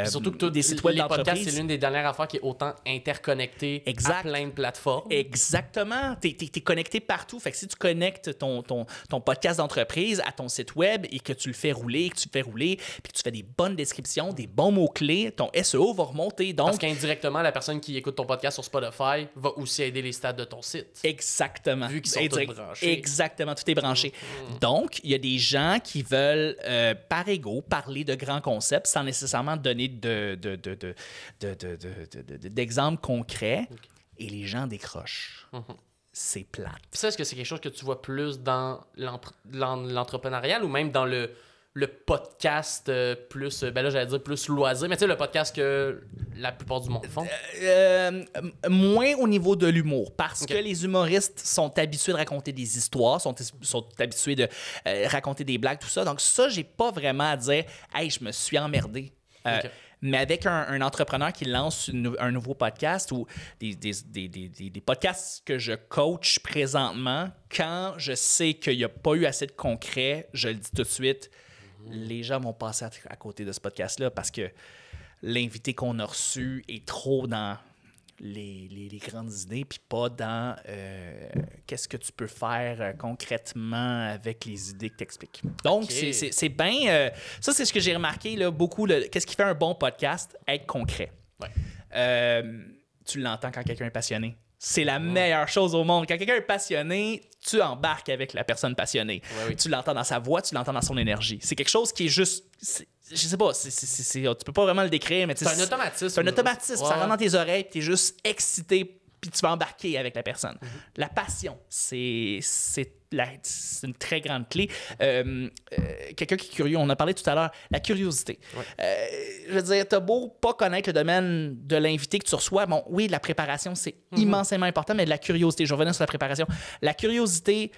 surtout que des sites web les podcasts, d'entreprise. c'est l'une des dernières affaires qui est autant interconnectée à plein de plateformes. Exactement. T'es connecté partout. Fait que si tu connectes ton podcast d'entreprise à ton site web et que tu le fais rouler, puis que tu fais des bonnes descriptions, des bons mots-clés, ton SEO va remonter. Donc, parce qu'indirectement, la personne qui écoute ton podcast sur Spotify va aussi aider les stats de ton site. Exactement. Vu qu'ils sont tous branchés. Exactement, tout est branché. Donc, il y a des gens qui veulent, par ego, parler de grands concepts sans nécessairement donner d'exemples concrets. Et les gens décrochent. C'est plate. Puis ça, est-ce que c'est quelque chose que tu vois plus dans l'entrepreneurial ou même dans le podcast plus, ben là j'allais dire plus loisir, mais tu sais le podcast que la plupart du monde font? Moins au niveau de l'humour, parce que les humoristes sont habitués de raconter des histoires, sont habitués de raconter des blagues, tout ça. Donc ça, j'ai pas vraiment à dire « Hey, je me suis emmerdé ». Mais avec un entrepreneur qui lance un nouveau podcast ou des podcasts que je coach présentement, quand je sais qu'il n'y a pas eu assez de concret, je le dis tout de suite, les gens vont passer à côté de ce podcast-là parce que l'invité qu'on a reçu est trop dans les grandes idées puis pas dans qu'est-ce que tu peux faire concrètement avec les idées que tu expliques. Donc, c'est bien... ça, c'est ce que j'ai remarqué là, beaucoup. Qu'est-ce qui fait un bon podcast? Être concret. Tu l'entends quand quelqu'un est passionné. C'est la meilleure chose au monde. Quand quelqu'un est passionné, tu embarques avec la personne passionnée. Tu l'entends dans sa voix, tu l'entends dans son énergie. C'est quelque chose qui est juste... je sais pas, tu peux pas vraiment le décrire, mais c'est un automatisme. C'est un automatisme. Ça rentre dans tes oreilles, tu es juste excité puis tu vas embarquer avec la personne. La passion, c'est une très grande clé. Quelqu'un qui est curieux, on a parlé tout à l'heure, la curiosité. Je veux dire, t'as beau pas connaître le domaine de l'invité que tu reçois, bon, oui, la préparation, c'est immensément important, mais la curiosité, je vais revenir sur la préparation. La curiosité,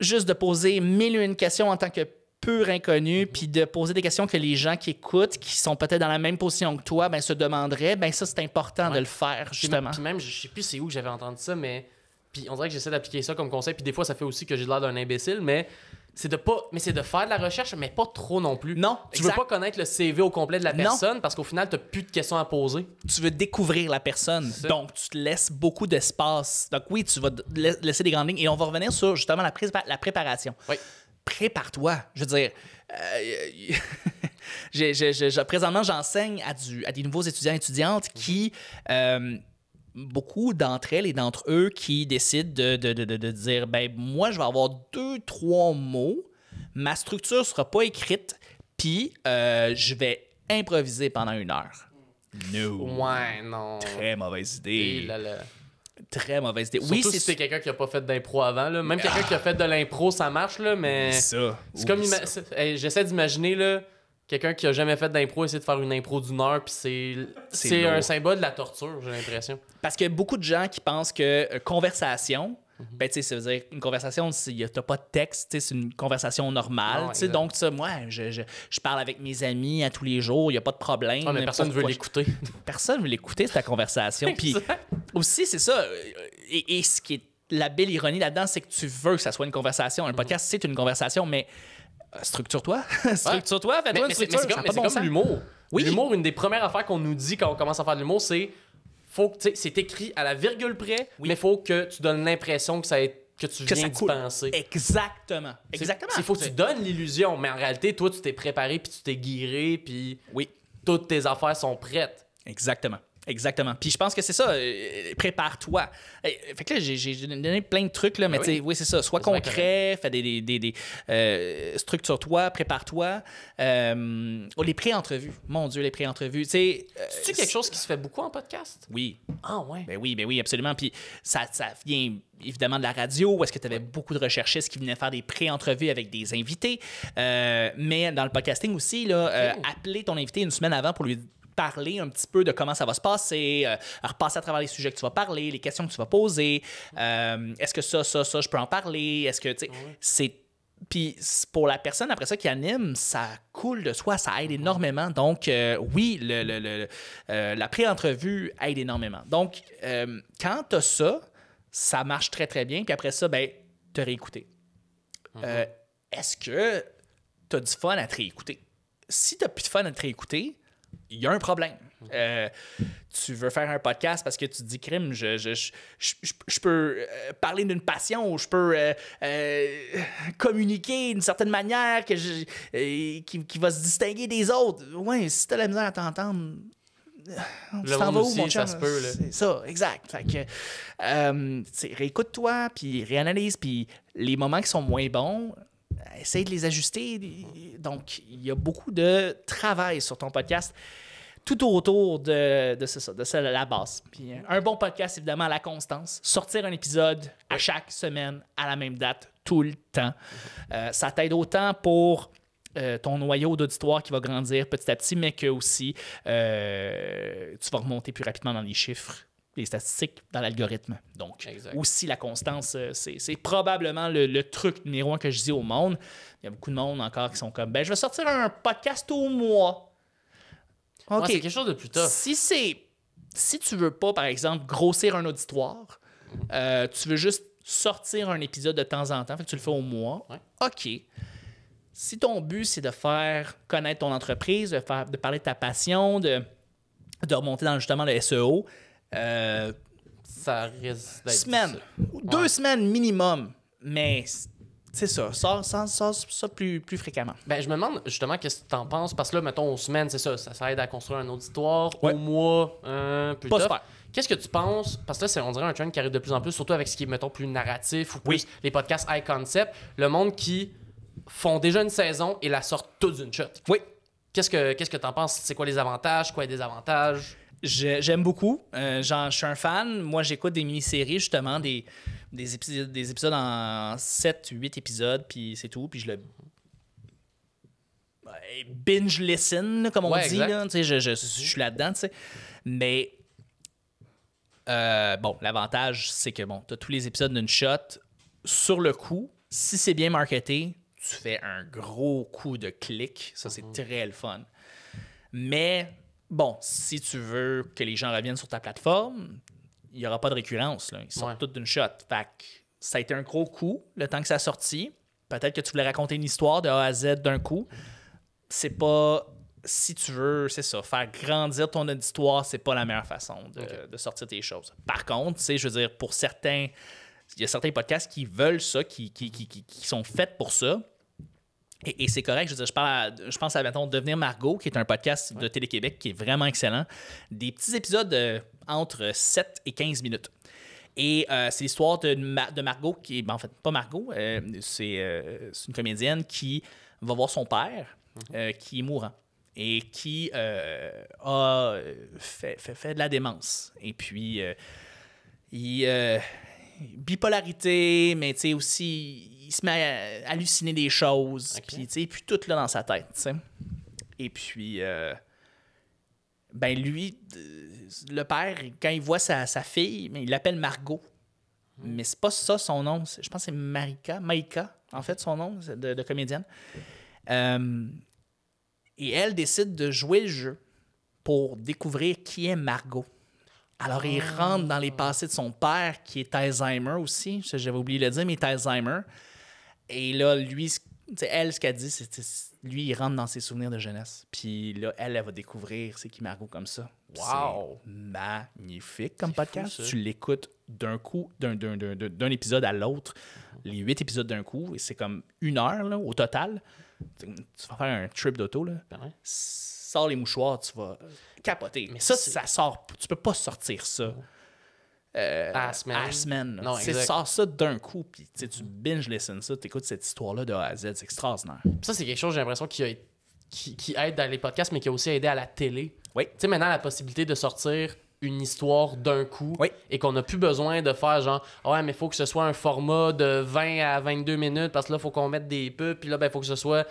juste de poser 1001 questions en tant que pur inconnu, puis de poser des questions que les gens qui écoutent, qui sont peut-être dans la même position que toi, ben, se demanderaient, ben ça, c'est important de le faire, justement. Puis même, je sais plus c'est où que j'avais entendu ça, mais puis on dirait que j'essaie d'appliquer ça comme conseil, puis des fois, ça fait aussi que j'ai l'air d'un imbécile, mais c'est de faire de la recherche, mais pas trop non plus. Non, tu veux pas connaître le CV au complet de la personne, parce qu'au final, t'as plus de questions à poser. Tu veux découvrir la personne, donc tu te laisses beaucoup d'espace. Donc oui, tu vas laisser des grandes lignes, et on va revenir sur, justement, la préparation. Oui. Prépare-toi. Je veux dire, présentement, j'enseigne à des nouveaux étudiants et étudiantes qui, beaucoup d'entre elles et d'entre eux qui décident de dire, ben moi, je vais avoir 2-3 mots, ma structure ne sera pas écrite, puis je vais improviser pendant 1 heure. No. Ouais, non. Très mauvaise idée. Très mauvaise idée. Surtout oui, si c'est quelqu'un qui a pas fait d'impro avant. Là. Même quelqu'un qui a fait de l'impro, ça marche, là, mais... Ça. C'est comme... J'essaie d'imaginer, là, quelqu'un qui a jamais fait d'impro essayer de faire une impro d'1 heure, puis c'est un symbole de la torture, j'ai l'impression. Parce qu'il y a beaucoup de gens qui pensent que conversation... Ben, tu sais, ça veut dire une conversation, t'as pas de texte, c'est une conversation normale. Non, donc, moi, je parle avec mes amis à tous les jours, il n'y a pas de problème. Ah, mais personne ne veut l'écouter. Personne ne veut l'écouter, ta conversation. Puis aussi, c'est ça. Et ce qui est la belle ironie là-dedans, c'est que tu veux que ça soit une conversation. Un podcast, c'est une conversation, mais structure-toi. Structure-toi, fais-toi une structure. Mais c'est comme l'humour. Oui. L'humour, une des premières affaires qu'on nous dit quand on commence à faire de l'humour, c'est c'est écrit à la virgule près, mais il faut que tu donnes l'impression que tu viens d'y penser. Exactement. Il faut que tu donnes l'illusion, mais en réalité, toi, tu t'es préparé, puis tu t'es guiré, puis toutes tes affaires sont prêtes. Exactement. Puis je pense que c'est ça, prépare-toi. Fait que là, j'ai donné plein de trucs, là, mais oui, c'est ça. Sois concret, fais structure-toi, prépare-toi. Les pré-entrevues. Mon Dieu, les pré-entrevues. C'est-tu quelque chose qui se fait beaucoup en podcast? Oui. Ah ouais? Ben oui, absolument. Puis ça vient évidemment de la radio, où est-ce que tu avais beaucoup de recherchistes qui venaient faire des pré-entrevues avec des invités. Mais dans le podcasting aussi, là, appeler ton invité une semaine avant pour lui parler un petit peu de comment ça va se passer, repasser à travers les sujets que tu vas parler, les questions que tu vas poser. Est-ce que ça, je peux en parler? Est-ce que, tu sais, c'est... Puis pour la personne, après ça, qui anime, ça coule de soi, ça aide énormément. Donc, oui, la pré-entrevue aide énormément. Donc, quand tu as ça marche très, très bien. Puis après ça, ben, te réécouter. Est-ce que tu as du fun à te réécouter? Si tu n'as plus de fun à te réécouter, il y a un problème. Tu veux faire un podcast parce que tu te dis, crime, je peux parler d'une passion, ou je peux communiquer d'une certaine manière qui va se distinguer des autres. Ouais, si t'as la misère à t'entendre, tu t'en vas où, mon chum? Ça se peut, là. C'est ça, exact. Fait que, réécoute-toi, puis réanalyse, puis les moments qui sont moins bons, essaye de les ajuster. Donc, il y a beaucoup de travail sur ton podcast tout autour de ça, la base. Puis, un bon podcast, évidemment, la constance. Sortir un épisode à chaque semaine, à la même date, tout le temps. Ça t'aide autant pour ton noyau d'auditoire qui va grandir petit à petit, mais que aussi tu vas remonter plus rapidement dans les chiffres, les statistiques, dans l'algorithme. Donc, aussi la constance, c'est probablement le truc numéro 1 que je dis au monde. Il y a beaucoup de monde encore qui sont comme, ben je vais sortir un podcast au mois. OK. Ouais, c'est quelque chose de plus tough. Si tu veux pas, par exemple, grossir un auditoire, tu veux juste sortir un épisode de temps en temps, fait que tu le fais au mois, OK. Si ton but, c'est de faire connaître ton entreprise, de parler de ta passion, de remonter dans justement le SEO, ça risque d'être semaine, 2 semaines minimum, mais c'est ça, sors ça plus fréquemment. Ben, je me demande justement qu'est-ce que tu en penses, parce que là, mettons, aux semaines, c'est ça aide à construire un auditoire, au mois, plus tard. Qu'est-ce que tu penses, parce que là, on dirait un trend qui arrive de plus en plus, surtout avec ce qui est, mettons, plus narratif ou plus les podcasts high concept, le monde qui font déjà une saison et la sortent toute d'une shot. Oui. Qu'est-ce que tu en penses? C'est quoi les avantages? Quoi les désavantages? J'aime beaucoup. Je suis un fan. Moi, j'écoute des mini-séries, justement, des épisodes en 7-8 épisodes, puis c'est tout. Puis je le binge listen, comme on dit. Là, je suis là-dedans. T'sais. Mais bon, l'avantage, c'est que bon, tu as tous les épisodes d'une shot. Sur le coup, si c'est bien marketé, tu fais un gros coup de clic. Ça, c'est très le fun. Mais bon, si tu veux que les gens reviennent sur ta plateforme, il n'y aura pas de récurrence. Là. Ils sortent tous d'une shot. Fait que ça a été un gros coup le temps que ça a sorti. Peut-être que tu voulais raconter une histoire de A à Z d'un coup. C'est pas... Si tu veux, c'est ça, faire grandir ton auditoire, c'est pas la meilleure façon de sortir tes choses. Par contre, je veux dire, pour certains... Il y a certains podcasts qui veulent ça, qui sont faits pour ça. Et c'est correct. Je veux dire, je pense à, mettons, Devenir Margot, qui est un podcast de Télé-Québec qui est vraiment excellent. Des petits épisodes entre 7 et 15 minutes. Et c'est l'histoire de Margot, qui est, ben, en fait, pas Margot, c'est une comédienne qui va voir son père, qui est mourant, et qui a fait de la démence. Et puis, bipolarité, mais tu sais aussi, il se met à halluciner des choses, puis tout là dans sa tête, tu sais. Et puis, ben lui, le père, quand il voit sa fille, mais il l'appelle Margot. Mais c'est pas ça son nom. Je pense que c'est Maïka, en fait, son nom de comédienne. Et elle décide de jouer le jeu pour découvrir qui est Margot. Alors, il rentre dans les passés de son père, qui est Alzheimer aussi. J'avais oublié de le dire, mais il est Alzheimer. Et là, lui, elle, ce qu'elle dit, c'est lui, il rentre dans ses souvenirs de jeunesse. Puis là, elle va découvrir c'est qui Margot comme ça. Wow! C'est magnifique comme podcast. Fou, tu l'écoutes d'un coup, d'un épisode à l'autre, les 8 épisodes d'un coup, et c'est comme 1 heure là, au total. Tu vas faire un trip d'auto, là. Sors les mouchoirs, tu vas capoter. Mais ça sort. Tu peux pas sortir ça à la semaine. Non, sors ça d'un coup, puis tu binge listen ça, tu écoutes cette histoire-là de A à Z, c'est extraordinaire. Ça, c'est quelque chose, j'ai l'impression, qui aide dans les podcasts, mais qui a aussi aidé à la télé. Oui. Tu sais, maintenant, la possibilité de sortir une histoire d'un coup et qu'on n'a plus besoin de faire genre ouais, mais il faut que ce soit un format de 20 à 22 minutes parce que là, il faut qu'on mette des pubs, puis là, ben, il faut que ce soit.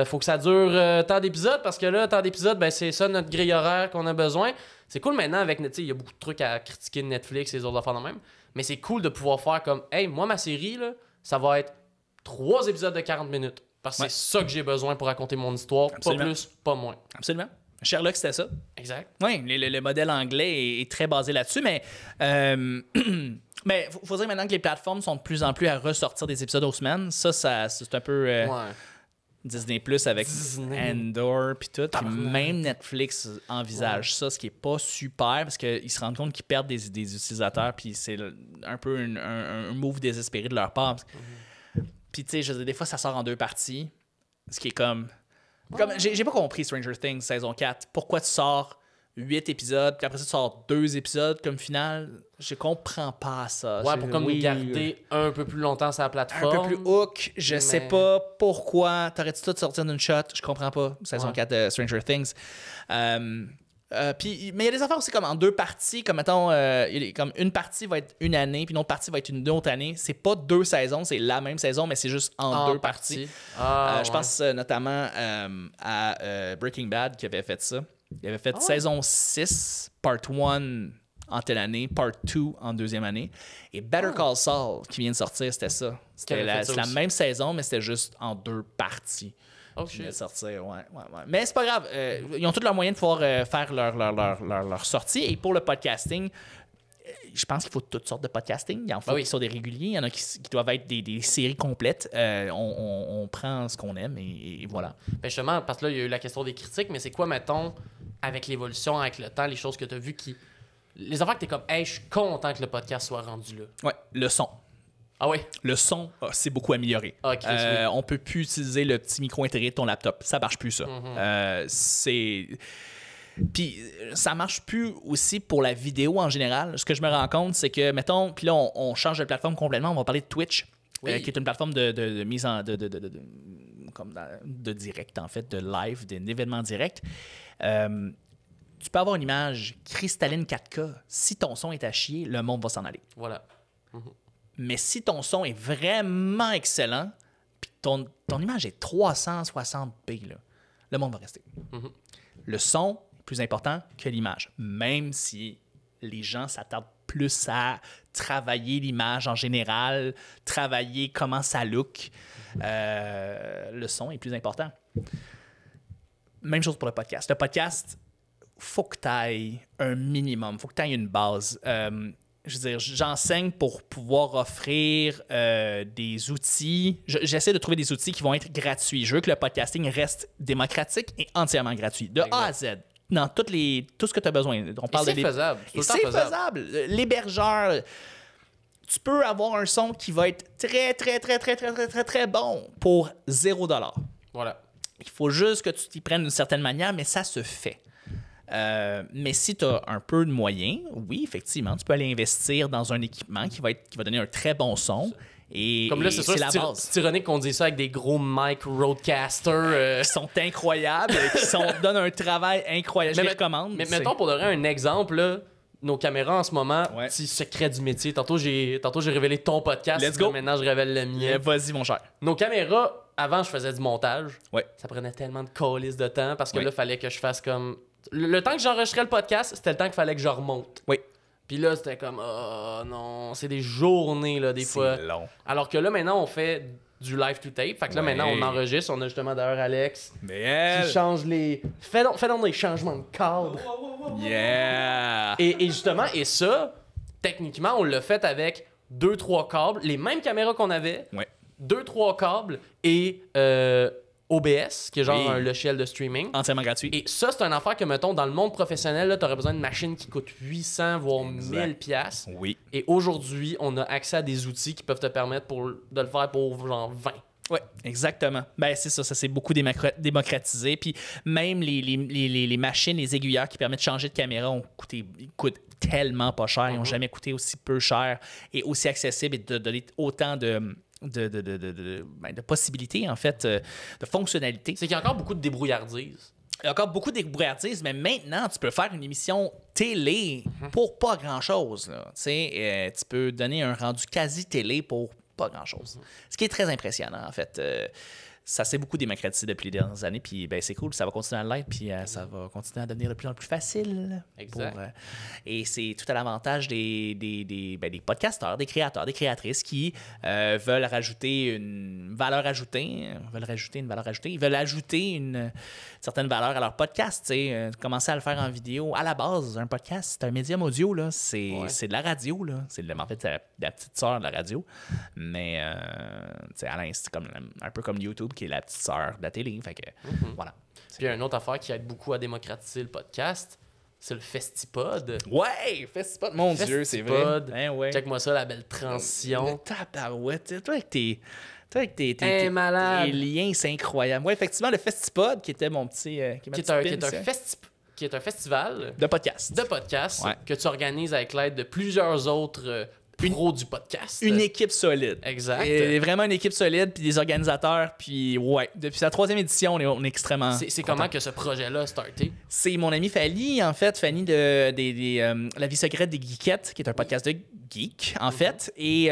Faut que ça dure tant d'épisodes parce que là, tant d'épisodes, ben, c'est ça notre grille horaire qu'on a besoin. C'est cool maintenant avec Netflix. Il y a beaucoup de trucs à critiquer de Netflix et les autres affaires de même. Mais c'est cool de pouvoir faire comme hey, moi, ma série, là, ça va être 3 épisodes de 40 minutes. Parce que c'est ça que j'ai besoin pour raconter mon histoire. Absolument. Pas plus, pas moins. Absolument. Sherlock, c'était ça. Exact. Oui, le modèle anglais est très basé là-dessus, mais mais faut dire maintenant que les plateformes sont de plus en plus à ressortir des épisodes aux semaines. Ça c'est un peu Disney Plus avec Andor puis tout. Puis même Netflix envisage ça, ce qui est pas super parce qu'ils se rendent compte qu'ils perdent des utilisateurs, puis c'est un peu un move désespéré de leur part. Puis tu sais, je veux dire, des fois ça sort en 2 parties, ce qui est comme j'ai pas compris Stranger Things saison 4. Pourquoi tu sors 8 épisodes, puis après ça, tu sors 2 épisodes comme finale? Je comprends pas ça. Ouais, pour comme garder un peu plus longtemps sur la plateforme. Un peu plus hook. Je sais pas pourquoi. T'aurais-tu tout sortir d'une shot? Je comprends pas. Saison 4 de Stranger Things. Mais il y a des affaires aussi comme en 2 parties, comme mettons, comme une partie va être une année, puis une autre partie va être une autre année. C'est pas 2 saisons, c'est la même saison, mais c'est juste en 2 parties. Je pense notamment à Breaking Bad qui avait fait ça. Il avait fait saison 6, part 1 en telle année, part 2 en 2e année. Et Better Call Saul, qui vient de sortir, c'était ça. C'était la même saison, mais c'était juste en 2 parties. Oh shit. Sortir, ouais. Mais c'est pas grave. Ils ont tous leurs moyens de pouvoir faire leur sortie. Et pour le podcasting, je pense qu'il faut toutes sortes de podcasting. Il y en a qui sont des réguliers. Il y en a qui doivent être des séries complètes. On prend ce qu'on aime et voilà. Ben justement, parce que là, il y a eu la question des critiques, mais c'est quoi, mettons, avec l'évolution, avec le temps, les choses que tu as vues les affaires que tu es comme, hey, je suis content que le podcast soit rendu là. Ouais, le son. Ah oui? Le son s'est beaucoup amélioré. Okay, on peut plus utiliser le petit micro intégré de ton laptop. Ça marche plus, ça. Puis ça marche plus aussi pour la vidéo en général. Ce que je me rends compte, c'est que, mettons, puis là, on change de plateforme complètement. On va parler de Twitch, qui est une plateforme de mise en... de direct, en fait, de live, d'un événement direct. tu peux avoir une image cristalline 4K. Si ton son est à chier, le monde va s'en aller. Voilà. Mais si ton son est vraiment excellent, puis ton image est 360p, là, le monde va rester. Le son est plus important que l'image, même si les gens s'attardent plus à travailler l'image en général, travailler comment ça look. Le son est plus important. Même chose pour le podcast. Le podcast, faut que tu ailles un minimum, faut que tu ailles une base. Je veux dire, j'enseigne pour pouvoir offrir des outils. J'essaie de trouver des outils qui vont être gratuits. Je veux que le podcasting reste démocratique et entièrement gratuit, de A à Z. Dans tout ce que tu as besoin. On parle c'est faisable. C'est faisable. L'hébergeur, tu peux avoir un son qui va être très bon pour $0. Voilà. Il faut juste que tu t'y prennes d'une certaine manière, mais ça se fait. Mais si tu as un peu de moyens, oui, effectivement, tu peux aller investir dans un équipement qui va donner un très bon son. Et, comme là, c'est sûr, la base. C'est ironique qu'on dise ça avec des gros mic Rodecaster. Qui sont incroyables, donnent un travail incroyable. Je les recommande. Mais mettons, pour donner un exemple, là, nos caméras en ce moment, petit secret du métier. Tantôt, j'ai révélé ton podcast. Let's go. Maintenant, je révèle le mien. Vas-y, mon cher. Nos caméras, avant, je faisais du montage. Ouais. Ça prenait tellement de calices de temps parce que là, il fallait que je fasse comme... Le temps que j'enregistrais le podcast, c'était le temps qu'il fallait que je remonte. Oui. Puis là, c'était comme, oh non, c'est des journées, là, des fois. C'est long. Alors que là, maintenant, on fait du live to tape. Fait que là, maintenant, on enregistre. On a justement d'ailleurs Alex qui change les... Fais donc des changements de cadre. Yeah! Et justement, et ça, techniquement, on l'a fait avec 2-3 câbles, les mêmes caméras qu'on avait, 2-3 câbles et OBS, qui est genre un logiciel de streaming. Entièrement gratuit. Et ça, c'est une affaire que, mettons, dans le monde professionnel, tu aurais besoin d'une machine qui coûte 800, voire 1000 piastres. Oui. Et aujourd'hui, on a accès à des outils qui peuvent te permettre de le faire pour genre 20. Oui, exactement. Ben, c'est ça s'est beaucoup démocratisé. Puis même les machines, les aiguilleurs qui permettent de changer de caméra coûtent tellement pas cher. Ils n'ont jamais coûté aussi peu cher et aussi accessible et de donner autant de possibilités, en fait, de fonctionnalités. C'est qu'il y a encore beaucoup de débrouillardise. Il y a encore beaucoup de débrouillardise, mais maintenant, tu peux faire une émission télé pour pas grand-chose. Tu peux donner un rendu quasi télé pour pas grand-chose. Ce qui est très impressionnant, en fait. Ça s'est beaucoup démocratisé depuis les dernières années, puis ben, c'est cool, ça va continuer à l'être, puis ça va continuer à devenir de plus en plus facile. Exact. Et c'est tout à l'avantage des podcasteurs, des créateurs, des créatrices qui veulent rajouter une valeur ajoutée, ils veulent ajouter une certaine valeur à leur podcast, commencer à le faire en vidéo. À la base, un podcast, c'est un médium audio, là, c'est de la radio, là. En fait, c'est la petite sœur de la radio, mais Alain, c'est un peu comme YouTube, qui est la petite sœur de la télé. Fait que, voilà. Puis une autre affaire qui aide beaucoup à démocratiser le podcast, c'est le Festipod. Ouais, Festipod, mon Dieu, c'est vrai. Ben ouais. Check-moi ça, la belle transition. Tabarouette, toi avec tes liens, c'est incroyable. Ouais, effectivement, le Festipod, qui était mon petit... qui est un festival de podcast. Que tu organises avec l'aide de plusieurs autres... pros du podcast. Une équipe solide. Exact. Et vraiment une équipe solide, puis des organisateurs, puis ouais. Depuis sa 3e édition, on est extrêmement... C'est comment que ce projet-là a starté? C'est mon amie Fanny, en fait. Fanny de La vie secrète des geekettes, qui est un podcast de geek, en fait. Et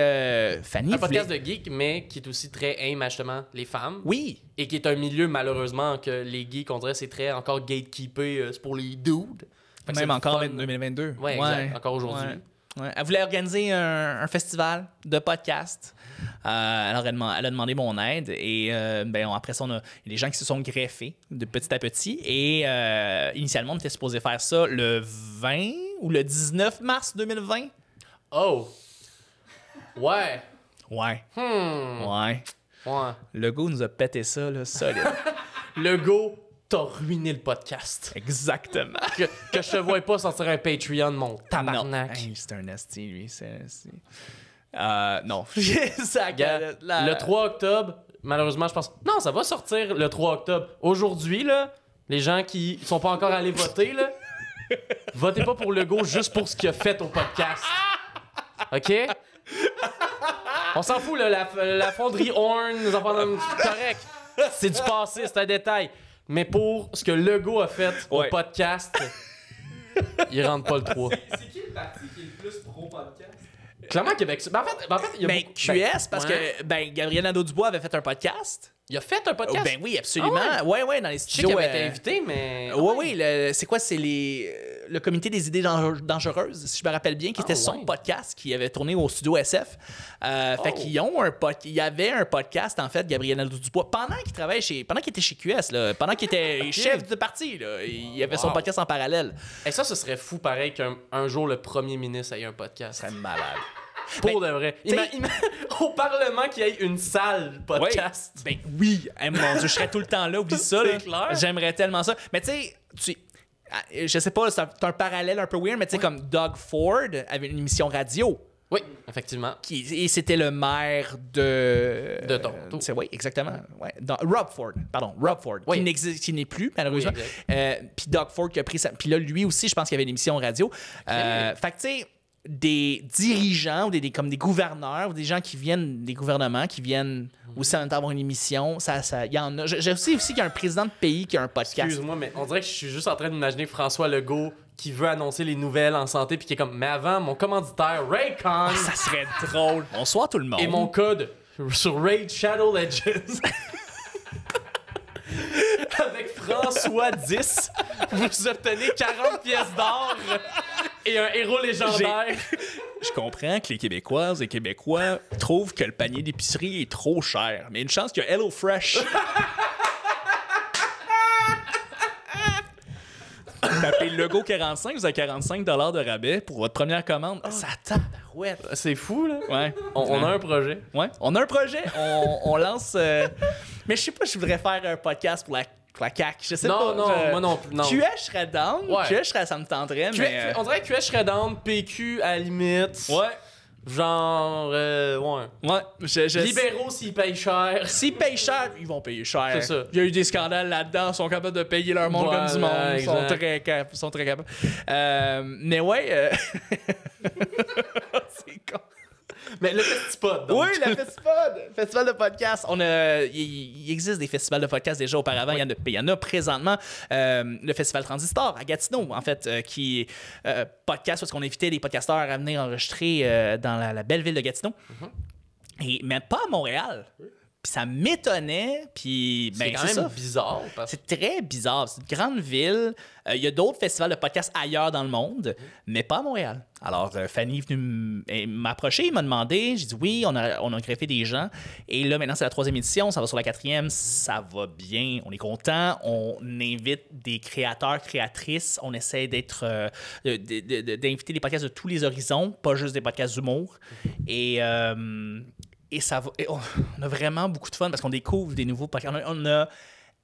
Fanny... Un podcast de geek, mais qui est aussi très aim à justement les femmes. Oui. Et qui est un milieu, malheureusement, que les geeks, on dirait, c'est très encore gatekeepé, c'est pour les dudes. Même encore en 2022. Ouais, exact. Encore aujourd'hui. Ouais. Elle voulait organiser un festival de podcast. Elle a demandé mon aide et après ça, on a des gens qui se sont greffés de petit à petit. Et initialement, on était supposé faire ça le 20 ou le 19 mars 2020. Oh! Ouais. Ouais. Ouais. Le go nous a pété ça, là, solide. Le go... T'as ruiné le podcast. Exactement. que je te vois pas sortir un Patreon, mon tabarnak. Hey, c'est un esti, lui. Non. Le 3 octobre, malheureusement, je pense... Non, ça va sortir le 3 octobre. Aujourd'hui, là, les gens qui sont pas encore allés voter, là, votez pas pour Legault juste pour ce qu'il a fait au podcast. OK? On s'en fout, là, la fonderie Horn, nous en parlons correct. C'est du passé, c'est un détail. Mais pour ce que Legault a fait au podcast, il rentre pas le 3. C'est qui le parti qui est le plus pro-podcast? Clairement, Québec. Ben, en fait, il y a beaucoup... QS, parce que Gabriel Nadeau-Dubois avait fait un podcast. Il a fait un podcast? Ben oui, absolument. Ah ouais, dans les Je sais studios. qu'il avait été invité, mais... Oui, c'est quoi? C'est le comité des idées dangereuses, si je me rappelle bien, qui était son podcast qui avait tourné au studio SF. Fait qu'ils ont il y avait un podcast, en fait, Gabriel Nadeau-Dubois, pendant qu'il était chez QS, là, pendant qu'il était chef de parti, là, il y avait son podcast en parallèle. Et ça, ce serait fou, pareil, qu'un jour, le premier ministre ait un podcast. C'est malade. Pour de vrai. Au Parlement qu'il y ait une salle podcast. Ben oui, mon Dieu, je serais tout le temps là, oublie ça. C'est clair. J'aimerais tellement ça. Mais tu sais, je sais pas, c'est un parallèle un peu weird, mais tu sais, comme Doug Ford avait une émission radio. Oui, effectivement. Et c'était le maire de Toronto. Oui, exactement. Ouais. Rob Ford, oui. qui n'est plus, malheureusement. Oui, puis Doug Ford qui a pris ça. Puis là, lui aussi, je pense qu'il y avait une émission radio. Fait que tu sais, des dirigeants ou comme des gouverneurs ou des gens qui viennent des gouvernements qui viennent aussi en même temps avoir une émission, il y en a. J'ai aussi qu'il y a un président de pays qui a un podcast. Excuse-moi, mais on dirait que je suis juste en train d'imaginer François Legault qui veut annoncer les nouvelles en santé puis qui est comme, mais avant, mon commanditaire Raycon. Ça serait drôle. Bonsoir tout le monde. Et mon code sur Raid Shadow Legends. Avec François 10, vous obtenez 40 pièces d'or et un héros légendaire. Je comprends que les Québécoises et Québécois trouvent que le panier d'épicerie est trop cher, mais une chance qu'il y a HelloFresh. Tapez Legault 45, vous avez 45 $ de rabais pour votre première commande. Ça tabarouette. C'est fou, là. Ouais. On a un projet. Ouais, on a un projet. On lance... Mais je sais pas si je voudrais faire un podcast pour la CAQ. Je sais pas. Moi non plus. Non. QS, je serais down. Ouais. QS, ça me tenterait, mais... On dirait que QS serait down, PQ à la limite. Ouais. Genre, ouais. Ouais. Libéraux, s'ils payent cher. S'ils payent cher, ils vont payer cher. C'est ça. Il y a eu des scandales là-dedans. Ils sont capables de payer leur monde comme du monde. Ils sont très capables. Mais ouais... C'est con. Mais le Festipod, donc. Oui, le festival de podcast. Il existe des festivals de podcast déjà auparavant. Oui. Il y en a présentement. Le festival Transistor à Gatineau, en fait, qui est podcast parce qu'on invitait des podcasteurs à venir enregistrer dans la belle ville de Gatineau. Mais pas à Montréal. Puis ça m'étonnait. Puis c'est quand même bizarre. C'est très bizarre. C'est une grande ville. Il y a d'autres festivals de podcasts ailleurs dans le monde, mais pas à Montréal. Alors, Fanny est venue m'approcher, m'a demandé. J'ai dit oui, on a greffé des gens. Et là, maintenant, c'est la 3e édition. Ça va sur la 4e. Ça va bien. On est content. On invite des créateurs, créatrices. On essaie d'inviter des podcasts de tous les horizons, pas juste des podcasts d'humour. Et ça va. On a vraiment beaucoup de fun parce qu'on découvre des nouveaux podcasts. On a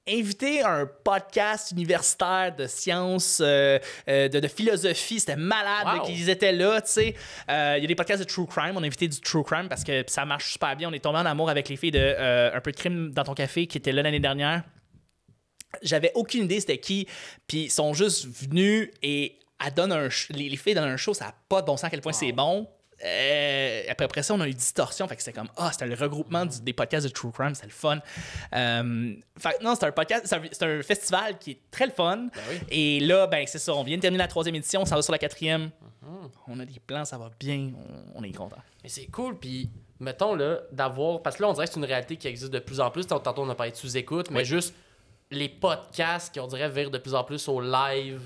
invité un podcast universitaire de sciences, de philosophie. C'était malade qu'ils étaient là, tu sais. Il y a des podcasts de true crime. On a invité du true crime parce que ça marche super bien. On est tombé en amour avec les filles de Un peu de crime dans ton café qui étaient là l'année dernière. J'avais aucune idée c'était qui. Puis ils sont juste venus et les filles donnent un show. Ça n'a pas de bon sens à quel point c'est bon. Après ça, on a eu Distorsion. Fait que c'était comme, c'était le regroupement des podcasts de True Crime. C'était le fun. Fait non, c'est un podcast, c'est un festival qui est très le fun. Ben oui. Et là, c'est ça. On vient de terminer la 3e édition. Ça va sur la 4e. On a des plans, ça va bien. On est content. Mais c'est cool. Puis, mettons, là, d'avoir. Parce que là, on dirait que c'est une réalité qui existe de plus en plus. Tantôt, on a parlé de sous-écoute, mais juste les podcasts qui, on dirait, virent de plus en plus au live.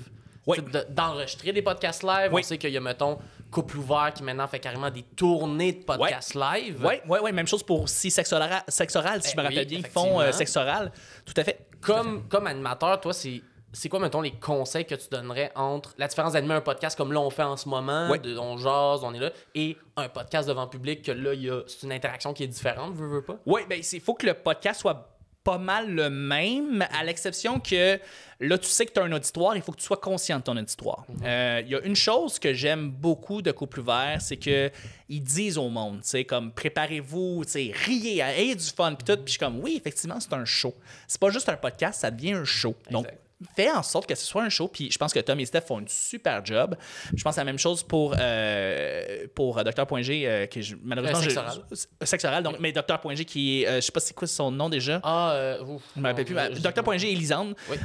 Oui. D'enregistrer des podcasts live. Oui. On sait qu'il y a, mettons, Couple Ouvert qui maintenant fait carrément des tournées de podcasts live. Oui. Même chose pour aussi Sexe Oral, si je me rappelle bien. Ils font Sexe Oral. Tout à fait. Comme animateur, toi, c'est quoi, mettons, les conseils que tu donnerais entre la différence d'animer un podcast comme là, on fait en ce moment, on jase, on est là, et un podcast devant public que là, c'est une interaction qui est différente, veux pas? Oui, il faut que le podcast soit pas mal le même, à l'exception que là, tu sais que tu as un auditoire, il faut que tu sois conscient de ton auditoire. Il y a une chose que j'aime beaucoup de Couple Ouvert, c'est qu'ils disent au monde, tu sais, comme préparez-vous, tu sais, riez, ayez du fun, puis tout. Puis je suis comme, oui, effectivement, c'est un show. C'est pas juste un podcast, ça devient un show. Donc, fais en sorte que ce soit un show, puis je pense que Tom et Steph font une super job. Je pense la même chose pour Dr.G, malheureusement... Sexe oral, donc, mais Dr.G qui est... je sais pas c'est quoi son nom déjà. Je me rappelle plus. Dr.G et Lisande. Oui.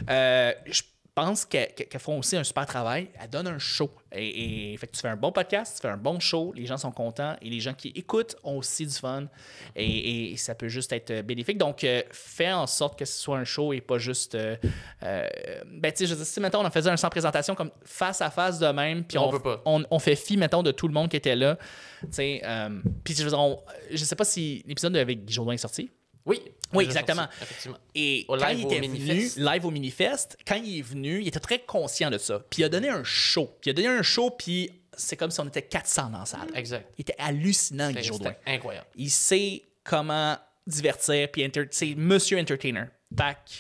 pense qu'elles font aussi un super travail. Elles donnent un show. Et fait que tu fais un bon podcast, tu fais un bon show, les gens sont contents et les gens qui écoutent ont aussi du fun. Et ça peut juste être bénéfique. Donc, fais en sorte que ce soit un show et pas juste... ben, tu sais, je veux dire, si, mettons, on en faisait un sans présentation comme face à face de même, puis on fait fi, mettons, de tout le monde qui était là. Tu sais, puis je veux dire, je sais pas si l'épisode avec Guy Jourdain est sorti. Oui, exactement. Sorti, effectivement. Et quand il était venu, live au Minifest, quand il est venu, il était très conscient de ça. Puis il a donné un show. Puis c'est comme si on était 400 dans la salle. Exact. Il était hallucinant, Guy Jourdain. C'était incroyable. Il sait comment divertir, puis c'est Monsieur Entertainer. Fait que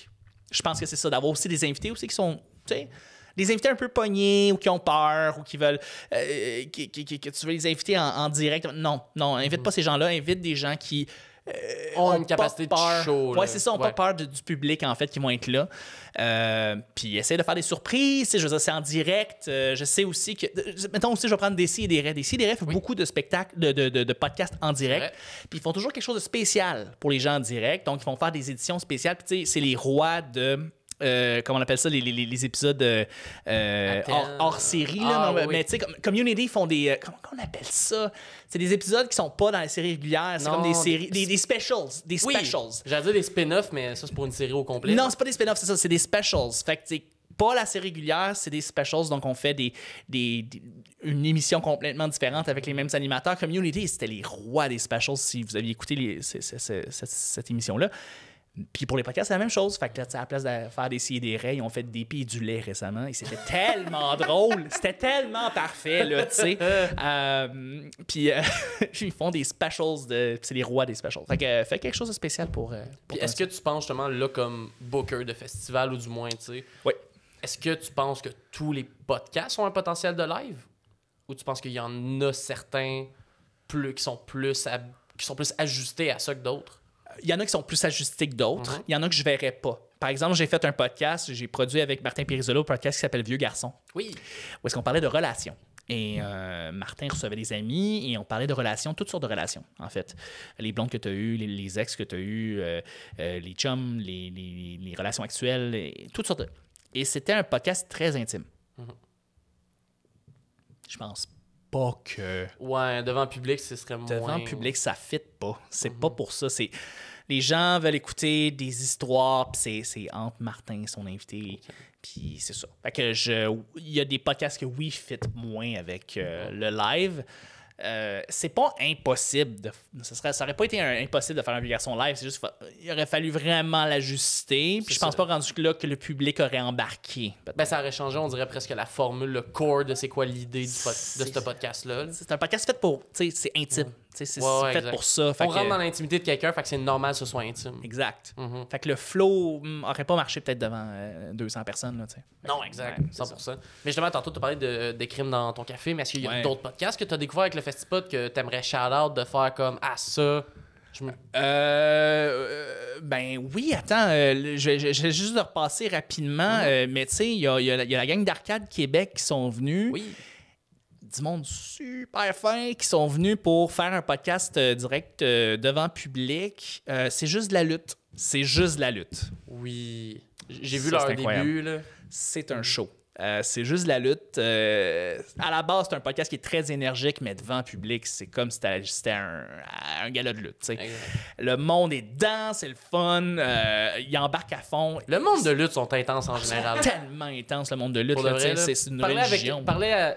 je pense que c'est ça, d'avoir aussi des invités aussi qui sont, tu sais, des invités un peu pognés ou qui ont peur ou qui veulent que tu veux les inviter en direct. Non, invite pas ces gens-là, invite des gens qui ont une capacité de show. Ouais, c'est ça, pas peur du public, en fait, qui vont être là. Puis essayer de faire des surprises. Je veux dire, c'est en direct. Je sais aussi que... Mettons aussi, je vais prendre Décideret. Décideret fait beaucoup de spectacles, de podcasts en direct. Puis ils font toujours quelque chose de spécial pour les gens en direct. Donc, ils vont faire des éditions spéciales. Puis tu sais, c'est les rois de... comment on appelle ça, les épisodes hors série. Là, mais tu sais, comme Community font des... comment on appelle ça? C'est des épisodes qui sont pas dans les séries régulières. C'est comme des séries... Des specials. Des specials. J'allais dire des spin-offs, mais ça, c'est pour une série au complet. Non, c'est pas des spin-offs, c'est ça. C'est des specials. Fait que c'est pas la série régulière, c'est des specials. Donc, on fait une émission complètement différente avec les mêmes animateurs. Community, c'était les rois des specials si vous aviez écouté cette émission-là. Puis pour les podcasts, c'est la même chose. Fait que là, à la place de faire des scies et des raies, ils ont fait des pis et du lait récemment. Et c'était tellement drôle. C'était tellement parfait, là, tu sais. Puis ils font des specials. C'est les rois des specials. Fait que fais quelque chose de spécial pour puis est-ce que tu penses justement là comme booker de festival ou du moins, tu sais... Oui. Est-ce que tu penses que tous les podcasts ont un potentiel de live? Ou tu penses qu'il y en a certains qui sont plus ajustés à ça que d'autres? Il y en a qui sont plus ajustés que d'autres. Il y en a que je verrais pas. Par exemple, j'ai fait un podcast, j'ai produit avec Martin Périsolo un podcast qui s'appelle Vieux Garçon. Oui. Où est-ce qu'on parlait de relations. Et Martin recevait des amis et on parlait de relations, toutes sortes de relations, en fait. Les blondes que tu as eues, les ex que tu as eues, les chums, les relations actuelles, toutes sortes de... Et c'était un podcast très intime. Je pense pas que... Ouais, devant le public, ce serait moins... Devant le public, ça fit pas. C'est pas pour ça. Les gens veulent écouter des histoires, puis c'est entre Martin, son invité, puis c'est ça. Fait que il y a des podcasts que oui, fit moins avec le live. C'est pas impossible ça aurait pas été impossible de faire un Vieux Garçon live, c'est juste il aurait fallu vraiment l'ajuster, puis je pense pas rendu là que le public aurait embarqué. Ben ça aurait changé, on dirait presque la formule, le core de c'est quoi l'idée de ce podcast là. C'est un podcast fait pour, tu sais, c'est intime. C'est fait pour ça. On rentre dans l'intimité de quelqu'un, fait que c'est normal que ce soit intime. Exact. Fait que le flow aurait pas marché peut-être devant 200 personnes. Là, non, exact. 100%. Mais justement, tantôt, tu as parlé des crimes dans ton café, mais est-ce qu'il y a d'autres podcasts que tu as découvert avec le Festipod que tu aimerais shout-out de faire comme « Ah, ça... » Ben oui, attends, je vais juste le repasser rapidement, mais tu sais, il y a la gang d'Arcade Québec qui sont venus. Oui. Du monde super fin qui sont venus pour faire un podcast direct devant public. C'est juste de la lutte. C'est juste de la lutte. Oui. J'ai vu leur début. Là. C'est un show. C'est juste de la lutte. À la base, c'est un podcast qui est très énergique, mais devant public, c'est comme si c'était un gala de lutte. Le monde est dedans, c'est le fun. Il embarque à fond. Le monde de lutte sont intenses en général. C'est tellement intense, le monde de lutte. C'est une religion. Parler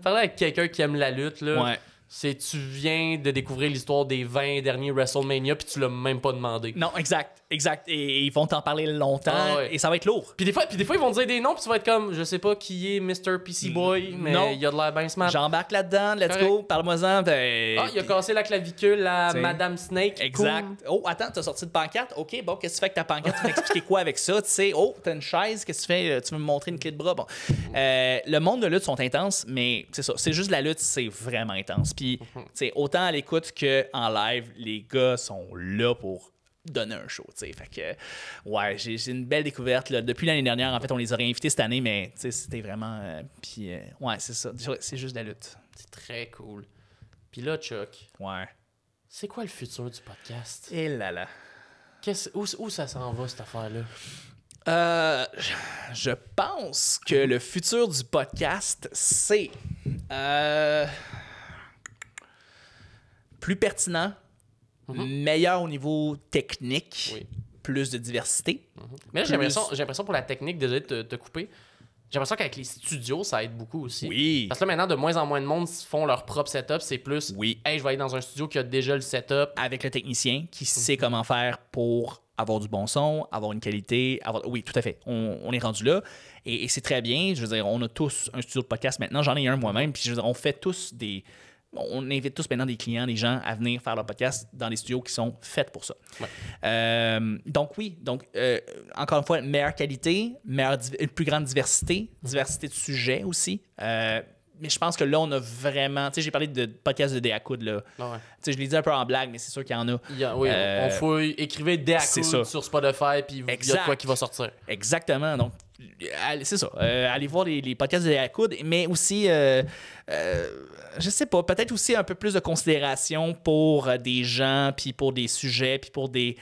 avec quelqu'un qui aime la lutte, là, ouais. Tu viens de découvrir l'histoire des 20 derniers WrestleMania puis tu l'as même pas demandé. Non, exact. Et ils vont t'en parler longtemps et ça va être lourd. Puis des fois, ils vont te dire des noms puis tu vas être comme, je sais pas qui est Mr. PC Boy, mais il y a de l'air bien smart. J'embarque là-dedans, let's go, parle-moi-en. Il a cassé la clavicule à Madame Snake. Exact. Cool. Oh, attends, t'as sorti de pancarte? OK, bon, qu'est-ce que tu fais avec ta pancarte? Tu m'expliquer quoi avec ça? Tu sais, oh, t'as une chaise, qu'est-ce que tu fais? Tu veux me montrer une clé de bras? Bon. Le monde de lutte sont intenses, mais c'est ça, c'est juste la lutte, c'est vraiment intense. Puis, autant à l'écoute qu'en live, les gars sont là pour donner un show, tu sais. Fait que, ouais, j'ai une belle découverte, là. Depuis l'année dernière, en fait, on les aurait invités cette année, mais, tu sais, c'était vraiment... puis, ouais, c'est ça. C'est juste de la lutte. C'est très cool. Puis là, Chuck... Ouais. C'est quoi le futur du podcast? Et là là. Où ça s'en va, cette affaire-là? Je pense que le futur du podcast, c'est plus pertinent, meilleur au niveau technique, plus de diversité. Mais là, j'ai l'impression pour la technique, désolé de te couper, j'ai l'impression qu'avec les studios, ça aide beaucoup aussi. Oui. Parce que là, maintenant, de moins en moins de monde font leur propre setup. C'est plus, hey, je vais aller dans un studio qui a déjà le setup. Avec le technicien qui sait comment faire pour avoir du bon son, avoir une qualité. Oui, tout à fait. On est rendu là. Et c'est très bien. Je veux dire, on a tous un studio de podcast maintenant. J'en ai un moi-même. Puis je veux dire, on fait tous on invite tous maintenant des clients, des gens à venir faire leur podcast dans des studios qui sont faits pour ça. Ouais. Donc, encore une fois, meilleure qualité, une plus grande diversité de sujets aussi. Mais je pense que là, on a vraiment... Tu sais, j'ai parlé de podcast de Déacoud, là. Ah ouais. Tu sais, je l'ai dit un peu en blague, mais c'est sûr qu'il y en a. Oui, on fouille, écrivez Déacoud sur Spotify, puis il y a de quoi qui va sortir. Exactement. Donc, c'est ça. Allez voir les podcasts de Déacoud, mais aussi, je sais pas, peut-être aussi un peu plus de considération pour des gens, puis pour des sujets, puis pour des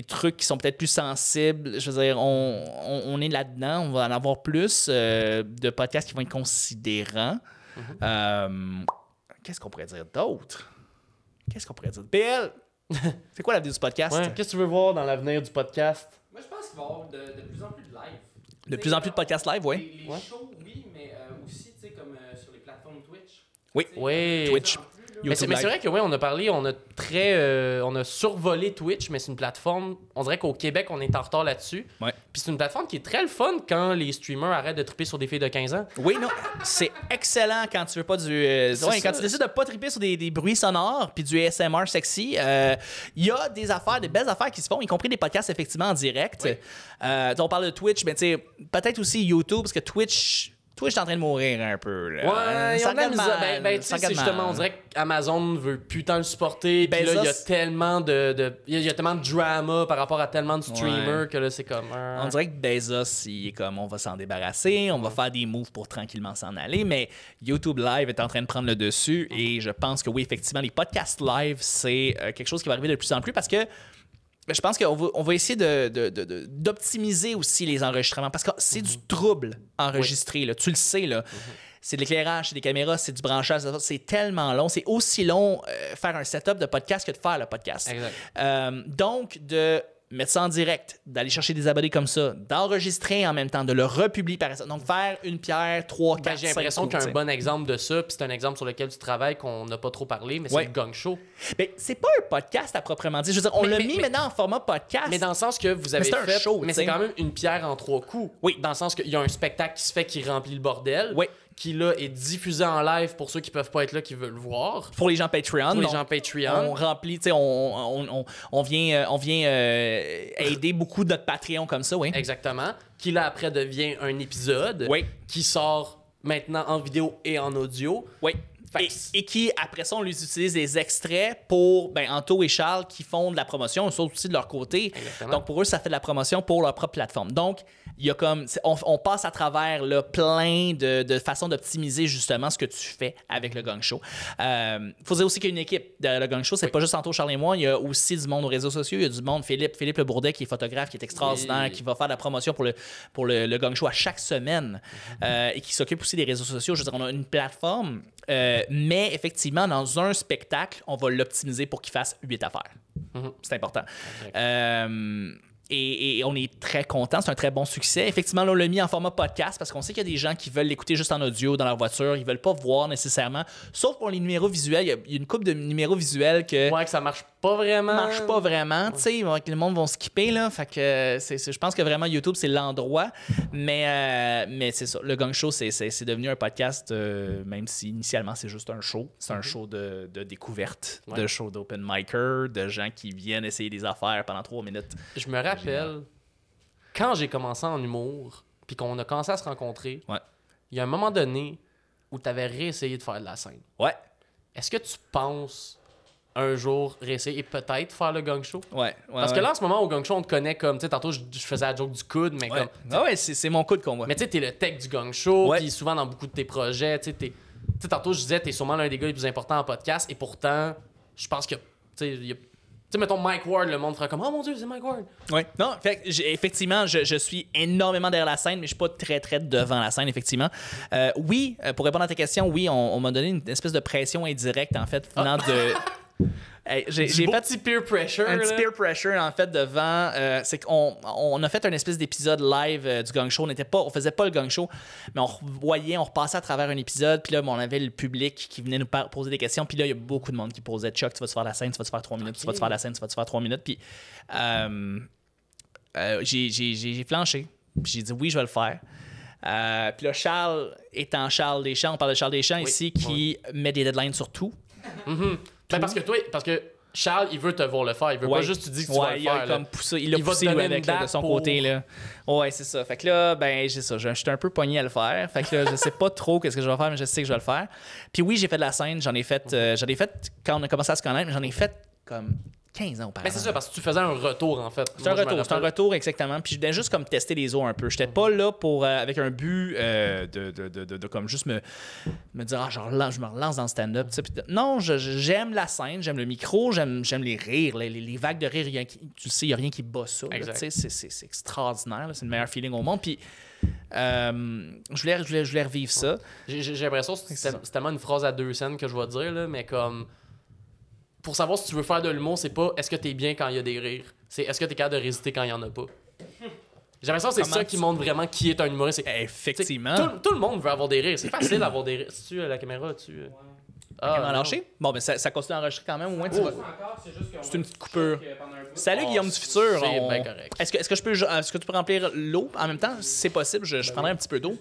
trucs qui sont peut-être plus sensibles. Je veux dire, on est là-dedans, on va en avoir plus de podcasts qui vont être considérants. Qu'est-ce qu'on pourrait dire d'autre? PL, c'est quoi l'avenir du podcast? Ouais, qu'est-ce que tu veux voir dans l'avenir du podcast? Moi, je pense qu'il va y avoir de plus en plus de live. De plus en plus de podcasts live, oui. Les shows, oui, mais aussi, tu sais, comme sur les plateformes Twitch. Oui. Twitch. Mais c'est vrai que on a parlé, on a survolé Twitch, mais c'est une plateforme, on dirait qu'au Québec, on est en retard là-dessus. Ouais. Puis c'est une plateforme qui est très le fun quand les streamers arrêtent de triper sur des filles de 15 ans. Oui, non, c'est excellent quand tu veux pas quand tu décides de pas triper sur des bruits sonores puis du ASMR sexy. Il y a des belles affaires qui se font, y compris des podcasts effectivement en direct. Oui. On parle de Twitch, mais tu sais, peut-être aussi YouTube, parce que Twitch est en train de mourir un peu. Là. Ouais, ça regarde mal. Ben, tu sais, c'est justement, on dirait qu'Amazon veut plus tant le supporter. Puis là, il y a tellement il y a tellement de drama par rapport à tellement de streamers que là, c'est comme... On dirait que Bezos, il est comme, on va s'en débarrasser, on va faire des moves pour tranquillement s'en aller, mais YouTube Live est en train de prendre le dessus et je pense que oui, effectivement, les podcasts live, c'est quelque chose qui va arriver de plus en plus parce que je pense qu'on va essayer d'optimiser aussi les enregistrements parce que c'est du trouble enregistrer. Là. Tu le sais, là. C'est de l'éclairage, c'est des caméras, c'est du branchage. C'est tellement long. C'est aussi long faire un setup de podcast que de faire le podcast. Donc, de mettre ça en direct, d'aller chercher des abonnés comme ça, d'enregistrer en même temps, de le republier par exemple. Donc, faire une pierre, 3, 4, 5 j'ai l'impression qu'un bon exemple de ça, puis c'est un exemple sur lequel tu travailles qu'on n'a pas trop parlé, mais c'est le Gong Show. Mais c'est pas un podcast à proprement dire. Je veux dire, on l'a mis maintenant en format podcast. Mais dans le sens que vous avez fait... show, mais c'est quand même une pierre en 3 coups. Oui. Dans le sens qu'il y a un spectacle qui se fait qui remplit le bordel. Oui. Qui là est diffusé en live pour ceux qui peuvent pas être là, qui veulent le voir. Pour les gens Patreon. On remplit, tu sais, on vient aider beaucoup de notre Patreon comme ça, oui. Exactement. Qui là après devient un épisode qui sort maintenant en vidéo et en audio. Oui. Et qui, après ça, on les utilise des extraits pour, Anto et Charles qui font de la promotion, eux autres aussi de leur côté. Exactement. Donc, pour eux, ça fait de la promotion pour leur propre plateforme. Donc, il y a comme, on passe à travers là, plein de façons d'optimiser justement ce que tu fais avec le Gong Show. Il faut dire aussi qu'il y a une équipe derrière le Gong Show. C'est pas juste Anto, Charles et moi. Il y a aussi du monde aux réseaux sociaux. Il y a du monde, Philippe Le Bourdet, qui est photographe, qui est extraordinaire, qui va faire de la promotion pour le Gong Show à chaque semaine et qui s'occupe aussi des réseaux sociaux. Je veux dire, on a une plateforme, mais effectivement, dans un spectacle, on va l'optimiser pour qu'il fasse 8 affaires. C'est important. Et on est très content, c'est un très bon succès. Effectivement, là, on l'a mis en format podcast parce qu'on sait qu'il y a des gens qui veulent l'écouter juste en audio dans leur voiture, ils veulent pas voir nécessairement, sauf pour les numéros visuels. Il y a une couple de numéros visuels que ça marche pas vraiment. Tu sais, le monde va skipper là, fait que je pense que vraiment YouTube c'est l'endroit, mais c'est ça. Le Gong Show c'est devenu un podcast, même si initialement c'est juste un show. C'est un show de découverte, de show d'open micer, de gens qui viennent essayer des affaires pendant 3 minutes. Je me rappelle, quand j'ai commencé en humour, puis qu'on a commencé à se rencontrer, il y a un moment donné où tu avais réessayé de faire de la scène. Ouais. Est-ce que tu penses un jour réessayer et peut-être faire le Gong Show? Parce que là, en ce moment, au Gong Show, on te connaît comme, tu sais, tantôt, je faisais la joke du coude, mais comme... c'est mon coude qu'on voit. Mais tu sais, t'es le tech du Gong Show, puis souvent dans beaucoup de tes projets, tu sais, tantôt, je disais, t'es sûrement l'un des gars les plus importants en podcast, et pourtant, je pense que, tu sais, sais, mettons Mike Ward, le monde fera comme « Oh mon Dieu, c'est Mike Ward! » Oui. Non, effectivement, je suis énormément derrière la scène, mais je suis pas très, très devant la scène, effectivement. Oui, pour répondre à ta question, oui, on m'a donné une espèce de pression indirecte, en fait, venant de... Hey, j'ai fait petit peer pressure. un petit peer pressure en fait devant. C'est qu'on a fait un espèce d'épisode live du Gang Show. On faisait pas le Gang Show, mais on repassait à travers un épisode. Puis là, on avait le public qui venait nous poser des questions. Puis là, il y a beaucoup de monde qui posait Chuck, tu vas te faire la scène, tu vas te faire 3 minutes, tu vas te faire la scène, tu vas te faire 3 minutes. Puis j'ai flanché. Puis j'ai dit oui, je vais le faire. Puis là, Charles étant Charles Deschamps, on parle de Charles Deschamps ici, qui met des deadlines sur tout. Ben parce que Charles, il veut te voir le faire. Il veut pas juste te dire que tu vas le faire. Comme poussé, il a poussé lui, avec de son côté. Là. Ouais, c'est ça. Fait que là, ben, j'ai ça. J'étais un peu pogné à le faire. Fait que là, je sais pas trop qu'est-ce que je vais faire, mais je sais que je vais le faire. Puis oui, j'ai fait de la scène. J'en ai fait quand on a commencé à se connaître, mais j'en ai fait comme 15 ans auparavant. Ben c'est ça, parce que tu faisais un retour, en fait. C'est un retour, exactement. Puis je venais juste comme tester les eaux un peu. J'étais pas là pour avec un but de comme juste me dire genre je me relance dans le stand-up. Non, j'aime la scène, j'aime le micro, j'aime les rires, les vagues de rire. Tu sais, il n'y a rien qui bat ça. C'est extraordinaire. C'est le meilleur feeling au monde. Puis je voulais revivre ça. J'ai l'impression que c'est tellement une phrase à 2 scènes que je vais dire, là, mais comme... Pour savoir si tu veux faire de l'humour, c'est pas est-ce que t'es bien quand il y a des rires. C'est est-ce que t'es capable de résister quand il y en a pas. J'ai l'impression que c'est ça qui montre vraiment qui est un humoriste. Effectivement. Tout le monde veut avoir des rires. C'est facile d'avoir des rires. Si tu la caméra, tu... Ah, lâché? Bon, ben ça continue d'enregistrer quand même. Au moins, tu vas... C'est une petite coupure. Salut, Guillaume du futur. C'est bien correct. Est-ce que tu peux remplir l'eau en même temps? Si c'est possible, je prendrai un petit peu d'eau.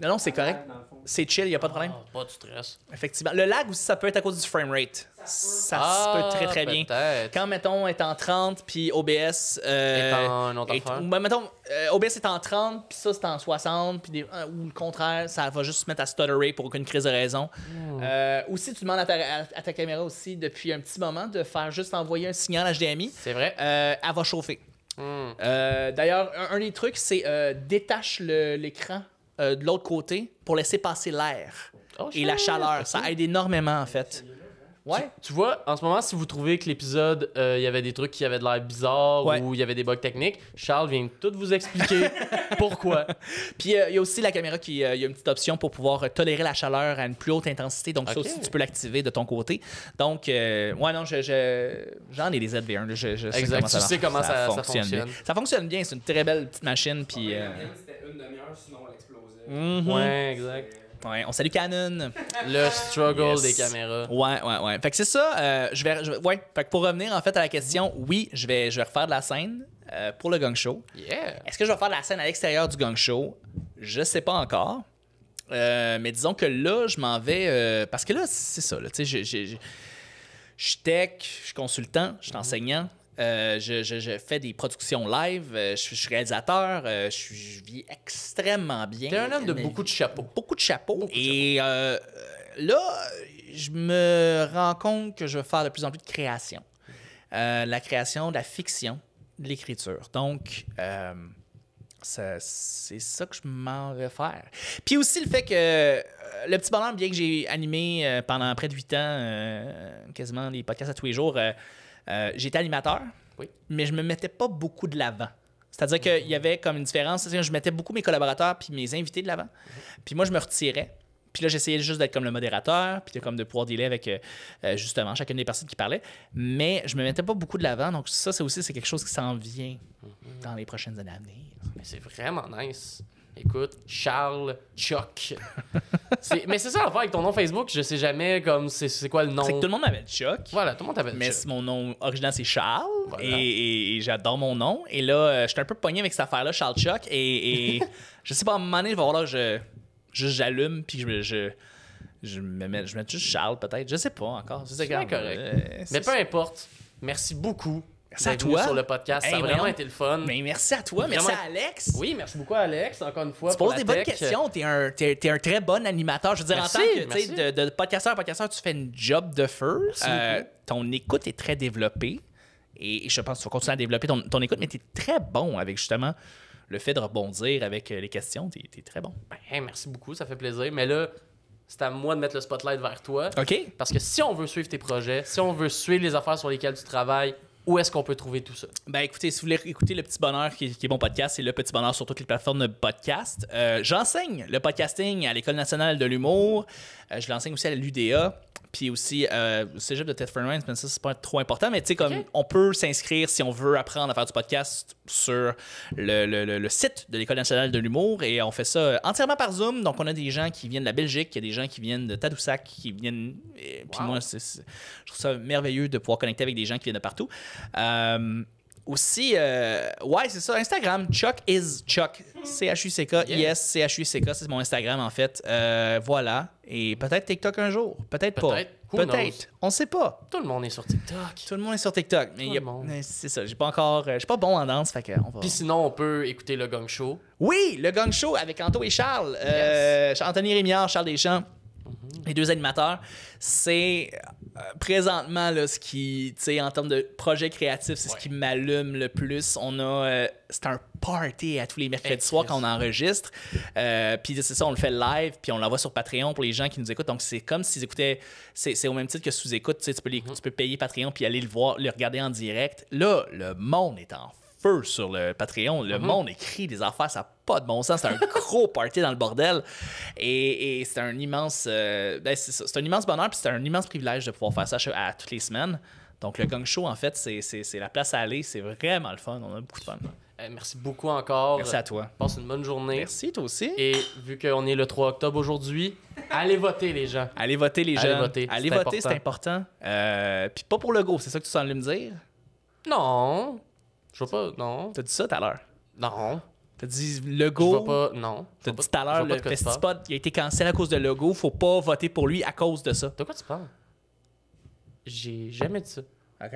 Non, c'est correct. C'est chill, il n'y a pas de problème. Pas de stress. Effectivement. Le lag aussi, ça peut être à cause du framerate. Ça se peut très, très bien. Quand, mettons, est en 30, puis OBS... est en une autre affaire. Mettons, OBS est en 30, puis ça, c'est en 60, puis ou le contraire, ça va juste se mettre à stutterer pour aucune crise de raison. Aussi, tu demandes à ta caméra aussi, depuis un petit moment, de faire juste envoyer un signal HDMI. C'est vrai. Elle va chauffer. D'ailleurs, un des trucs, c'est détache l'écran de l'autre côté pour laisser passer l'air et la chaleur. Ça aide énormément, en fait. Ouais. Tu vois, en ce moment, si vous trouvez que l'épisode, il y avait des trucs qui avaient de l'air bizarre ou il y avait des bugs techniques, Charles vient tout vous expliquer pourquoi. Puis il y a aussi la caméra il y a une petite option pour pouvoir tolérer la chaleur à une plus haute intensité. Donc ça aussi, tu peux l'activer de ton côté. Donc, non, j'en ai des ZV1. Exact, tu sais comment ça fonctionne. Bien. Ça fonctionne bien, c'est une très belle petite machine. Puis, c'était une demi-heure, sinon elle explosait. Ouais, exact. Ouais, on salue Canon. Le struggle des caméras. Ouais. Fait que c'est ça. Fait que pour revenir en fait à la question, oui, je vais refaire de la scène pour le Gang Show. Yeah. Est-ce que je vais faire de la scène à l'extérieur du Gang Show? Je sais pas encore. Mais disons que là, je m'en vais... parce que là, c'est ça. Là, je suis tech, je suis consultant, je suis enseignant. Je fais des productions live, je suis réalisateur, je vis extrêmement bien. T'es un homme de beaucoup de chapeaux. Beaucoup de chapeaux. Là, je me rends compte que je veux faire de plus en plus de création. La création, de la fiction, de l'écriture. Donc, c'est ça que je m'en vais faire. Puis aussi le fait que le petit bonheur, bien que j'ai animé pendant près de 8 ans, quasiment les podcasts à tous les jours, j'étais animateur, mais je me mettais pas beaucoup de l'avant. C'est-à-dire qu'il y avait comme une différence. Je mettais beaucoup mes collaborateurs puis mes invités de l'avant. Puis moi, je me retirais. Puis là, j'essayais juste d'être comme le modérateur, puis de pouvoir dealer avec justement chacune des personnes qui parlaient. Mais je me mettais pas beaucoup de l'avant. Donc ça, c'est quelque chose qui s'en vient dans les prochaines années à venir. Mais c'est vraiment nice. Écoute, Charles Chuck. Mais c'est ça l'affaire avec ton nom Facebook, je sais jamais comme c'est quoi le nom. C'est que tout le monde m'appelle Chuck. Voilà, tout le monde t'appelle Chuck. Mais mon nom original, c'est Charles. Voilà. Et j'adore mon nom. Et là, je suis un peu pogné avec cette affaire-là, Charles Chuck. Et je sais pas, à un moment donné, il va falloir que j'allume puis je me mets juste Charles, peut-être. Je sais pas encore. C'est bien correct. Mais peu importe. Merci beaucoup. Merci à toi sur le podcast. Ça a vraiment été le fun. Mais merci à toi. Merci à Alex. Oui, merci beaucoup à Alex, encore une fois. Tu poses des bonnes questions. T'es un très bon animateur. Je veux dire, merci, en tant que de podcasteur à podcasteur, tu fais une job de feu. Ton écoute est très développée. Et je pense que tu vas continuer à développer ton écoute, mais tu es très bon avec justement le fait de rebondir avec les questions. Tu es très bon. Ben, merci beaucoup, ça fait plaisir. Mais là, c'est à moi de mettre le spotlight vers toi. OK. Parce que si on veut suivre tes projets, si on veut suivre les affaires sur lesquelles tu travailles, où est-ce qu'on peut trouver tout ça? Ben écoutez, si vous voulez écouter Le Petit Bonheur, qui est mon podcast, c'est Le Petit Bonheur sur toutes les plateformes de podcast. J'enseigne le podcasting à l'École nationale de l'humour. Je l'enseigne aussi à l'UDA. Puis aussi au cégep de Thetford Mines, mais ça, c'est pas trop important. Mais tu sais, comme on peut s'inscrire si on veut apprendre à faire du podcast sur le site de l'École nationale de l'humour. Et on fait ça entièrement par Zoom. Donc, on a des gens qui viennent de la Belgique, il y a des gens qui viennent de Tadoussac, qui viennent. Puis moi, je trouve ça merveilleux de pouvoir connecter avec des gens qui viennent de partout. Aussi, ouais, c'est ça, Instagram, Chuck is Chuck. CHUCK, CHUCK, c'est mon Instagram en fait. Voilà. Et peut-être TikTok un jour. Peut-être pas. Peut-être. On sait pas. Tout le monde est sur TikTok. Tout le monde est sur TikTok. Mais c'est ça, j'ai pas encore. Je suis pas bon en danse, fait que on va. Puis sinon, on peut écouter le Gong Show. Oui, le Gong Show avec Anto et Charles. Anthony Rémillard, Charles Deschamps. Les deux animateurs, c'est présentement là, ce qui, tu sais, en termes de projet créatif, c'est ce qui m'allume le plus. On a, c'est un party à tous les mercredis soirs quand on enregistre. Puis c'est ça, on le fait live, puis on l'envoie sur Patreon pour les gens qui nous écoutent. Donc c'est comme s'ils écoutaient, c'est au même titre que sous-écoute. Tu sais, tu peux payer Patreon puis aller le regarder en direct. Là, le monde est en feu sur le Patreon. Le monde écrit des affaires, ça n'a pas de bon sens. C'est un gros party dans le bordel. Et c'est un immense... c'est un immense bonheur, puis c'est un immense privilège de pouvoir faire ça à toutes les semaines. Donc, le Gong Show, en fait, c'est la place à aller. C'est vraiment le fun. On a beaucoup de fun. Merci beaucoup encore. Merci à toi. Passe une bonne journée. Merci, toi aussi. Et vu qu'on est le 3 octobre aujourd'hui, allez voter, les gens. Allez voter, les gens. Allez voter, c'est important. Puis pas pour le go, c'est ça que tu sembles me dire? Non. Je vois pas, non. T'as dit ça tout à l'heure? Non. T'as dit le go? Je vois pas, non. T'as dit tout à l'heure, le Festipod, il a été cancellé à cause de Legault. Faut pas voter pour lui à cause de ça. De quoi tu parles? J'ai jamais dit ça. OK.